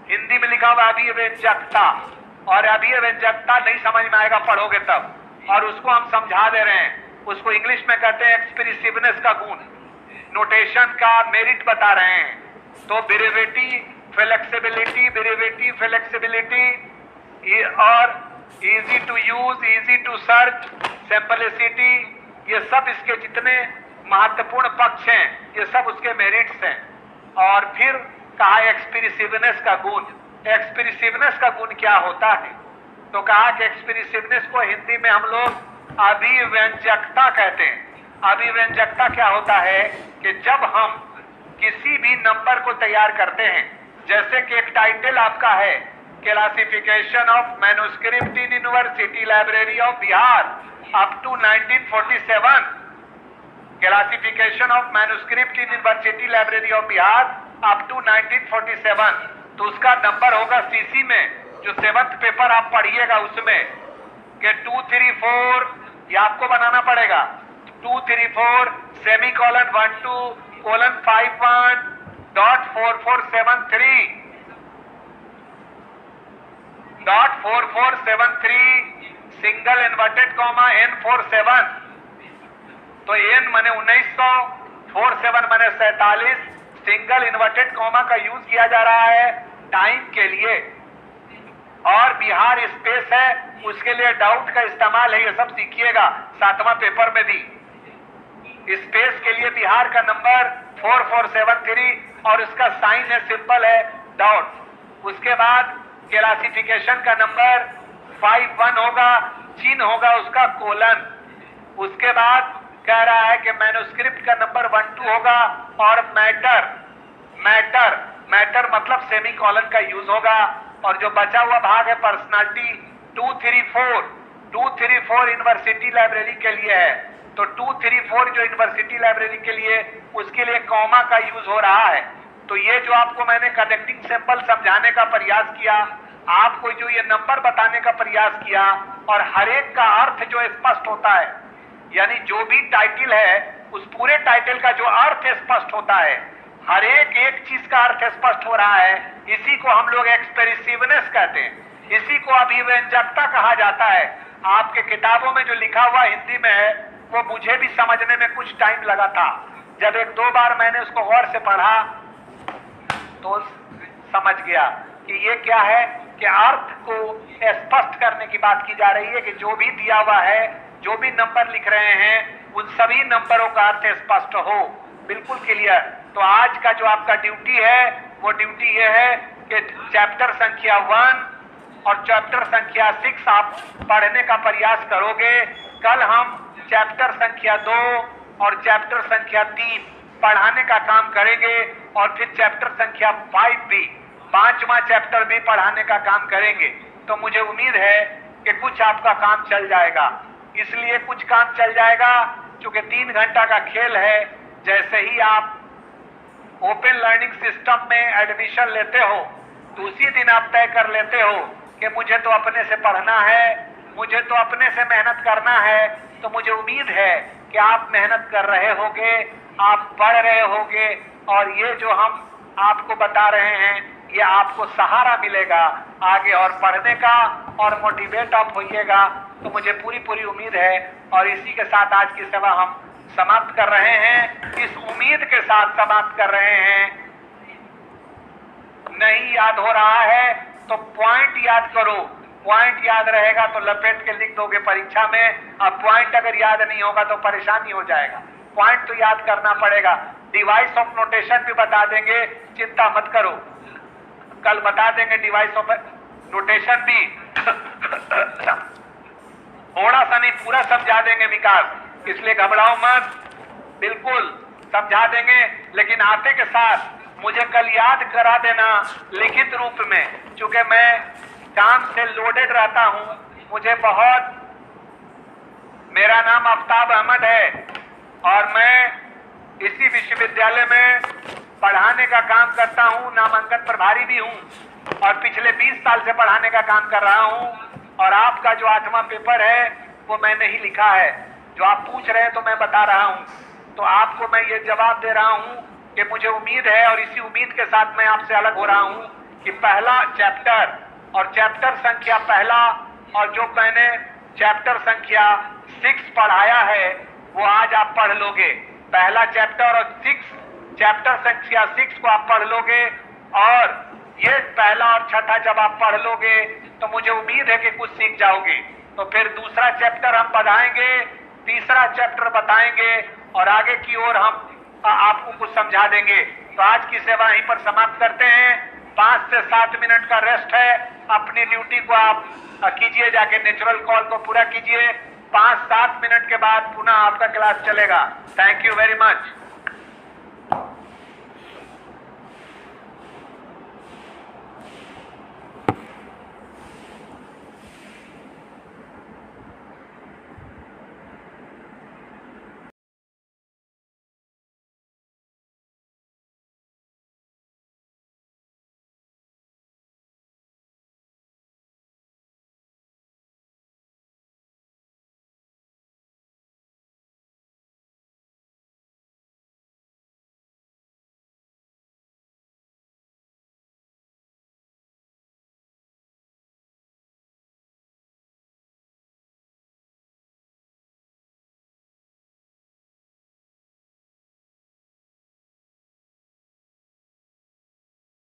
हिंदी में लिखा हुआ अभिव्यंजकता, और अभिव्यंजकता नहीं समझ में आएगा पढ़ोगे तब, और उसको हम समझा दे रहे हैं। उसको इंग्लिश में कहते हैं एक्सप्रेसिवनेस का गुण, नोटेशन का मेरिट बता रहे हैं। तो ब्रीविटी, फ्लेक्सिबिलिटी, ब्रीविटी, फ्लेक्सिबिलिटी और easy to use, easy to search, simplicity, ये सब इसके जितने महत्वपूर्ण पक्ष हैं, ये सब उसके मेरिट्स हैं। और फिर कहा एक्सप्रेसिवनेस का गुण। एक्सप्रेसिवनेस का गुण क्या होता है, तो कहा कि एक्सप्रेसिवनेस को हिंदी में हम लोग अभिव्यंजकता कहते हैं। अभिव्यंजकता क्या होता है कि जब हम किसी भी नंबर को तैयार करते हैं, जैसे कि एक टाइटल आपका है classification of manuscript in university library of Bihar up to 1947, classification of manuscript in university library of Bihar up to 1947, तो उसका नंबर होगा सीसी में, जो 7th पेपर आप पढ़िएगा उसमें कि 2 3 4, ये आपको बनाना पड़ेगा 2 3 4 semicolon 1 2 colon 5 1 dot 4473 dot 4473 single inverted comma N47, तो N माने 1900, 47 माने 47, सिंगल इन्वर्टेड कॉमा का यूज किया जा रहा है टाइम के लिए, और बिहार स्पेस है, उसके लिए डाउट का इस्तेमाल है, ये सब सीखिएगा 7वां पेपर में भी। स्पेस के लिए बिहार का नंबर 4473 और उसका साइन है, सिंपल है डॉट। उसके बाद क्लासिफिकेशन का नंबर 51 होगा, चिन्ह होगा उसका कोलन। उसके बाद कह रहा है कि मैन्युस्क्रिप्ट का नंबर 1 2 होगा, और मैटर मतलब सेमीकोलन का यूज होगा, और जो बचा हुआ भाग है पर्सनालिटी 2 3 4 यूनिवर्सिटी लाइब्रेरी के लिए है, तो 2 3 4 जो यूनिवर्सिटी लाइब्रेरी के लिए, उसके लिए कॉमा का यूज हो रहा है। तो ये जो आपको मैंने कनेक्टिंग सिंबल समझाने का प्रयास किया, आपको जो ये नंबर बताने का प्रयास किया, और हर एक का अर्थ जो स्पष्ट होता है, यानी जो भी टाइटल है उस पूरे टाइटल का जो अर्थ स्पष्ट होता है, हर एक चीज का अर्थ स्पष्ट हो रहा है, इसी को हम लोग एक्सप्रेसिवनेस कहते हैं, इसी को अभिव्यंजकता कहा जाता है। आपके किताबों में जो लिखा हुआ हिंदी में है, वो मुझे भी समझने में कुछ टाइम लगा था। जब 1-2 बार मैंने उसको गौर से पढ़ा तो समझ गया कि ये क्या है, कि अर्थ को स्पष्ट करने की बात की जा रही है, कि जो भी दिया हुआ है, जो भी नंबर लिख रहे हैं, उन सभी नंबरों का अर्थ स्पष्ट हो, बिल्कुल क्लियर। तो आज का जो आपका ड्यूटी है, वो ड्यूटी ये है कि चैप्टर संख्या 1 और चैप्टर संख्या 6 आप पढ़ने का प्रयास करोगे। कल हम चैप्टर संख्या 2 और चैप्टर संख्या 3 पढ़ाने का काम करेंगे, और फिर चैप्टर संख्या 5 भी, 5वां चैप्टर भी पढ़ाने का काम करेंगे। तो मुझे उम्मीद है कि कुछ आपका काम चल जाएगा। इसलिए कुछ काम चल जाएगा क्योंकि 3 घंटा का खेल है। जैसे ही आप ओपन लर्निंग सिस्टम में एडमिशन लेते हो, तो उसी दिन आप तय कर लेते हो कि मुझे तो अपने से पढ़ना है, मुझे तो अपने से मेहनत करना है। तो मुझे उम्मीद है कि आप मेहनत कर रहे होगे, आप पढ़ रहे होगे, और ये जो हम आपको बता रहे हैं, ये आपको सहारा मिलेगा आगे और पढ़ने का, और मोटिवेट आप होइएगा। तो मुझे पूरी उम्मीद है, और इसी के साथ आज की सेवा हम समाप्त कर रहे हैं। इस उम्मीद के साथ समाप्त कर रहे हैं। नहीं याद हो रहा है तो पॉइंट याद करो, पॉइंट याद रहेगा तो लपेट के लिख दोगे परीक्षा में। अब पॉइंट अगर याद नहीं होगा तो परेशानी हो जाएगा। पॉइंट तो याद करना पड़ेगा। डिवाइस ऑफ नोटेशन भी बता देंगे, चिंता मत करो, कल बता देंगे डिवाइस ऑफ नोटेशन भी। थोड़ा सा नहीं, पूरा समझा देंगे विकास, इसलिए घबराओ मत। बिल्कुल समझा देंगे, लेकिन आते के साथ मुझे कल याद करा देना लिखित रूप में, क्योंकि मैं काम से लोडेड रहता हूं। मुझे बहुत, मेरा नाम आफ्ताब अहमद है और मैं इसी विश्वविद्यालय में पढ़ाने का काम करता हूं, नामांकन प्रभारी भी हूं और पिछले 20 साल से पढ़ाने का काम कर रहा हूं। और आपका जो 8वां पेपर है वो मैंने ही लिखा है। जो आप पूछ रहे हैं तो मैं बता रहा हूं, तो आपको मैं ये जवाब दे रहा हूं कि मुझे उम्मीद है, और इसी उम्मीद के साथ मैं आपसे अलग हो रहा हूं कि पहला चैप्टर और चैप्टर संख्या पहला और जो मैंने चैप्टर संख्या 6 पढ़ाया है वो आज आप पढ़ लोगे। पहला चैप्टर और चैप्टर संख्या 6 को आप पढ़ लोगे, और ये पहला और छठा जब आप पढ़ लोगे तो मुझे उम्मीद है कि कुछ सीख जाओगे। तो फिर दूसरा चैप्टर हम पढ़ाएंगे, तीसरा चैप्टर बताएंगे और आगे की ओर हम आपको कुछ समझा देंगे। तो आज की सेवा यहीं पर समाप्त करते हैं। 5 से 7 मिनट का रेस्ट है। अपनी ड्यूटी को आप कीजिए, जाके नेचुरल कॉल को पूरा कीजिए। 5-7 मिनट के बाद पुनः आपका क्लास चलेगा। Thank you very much.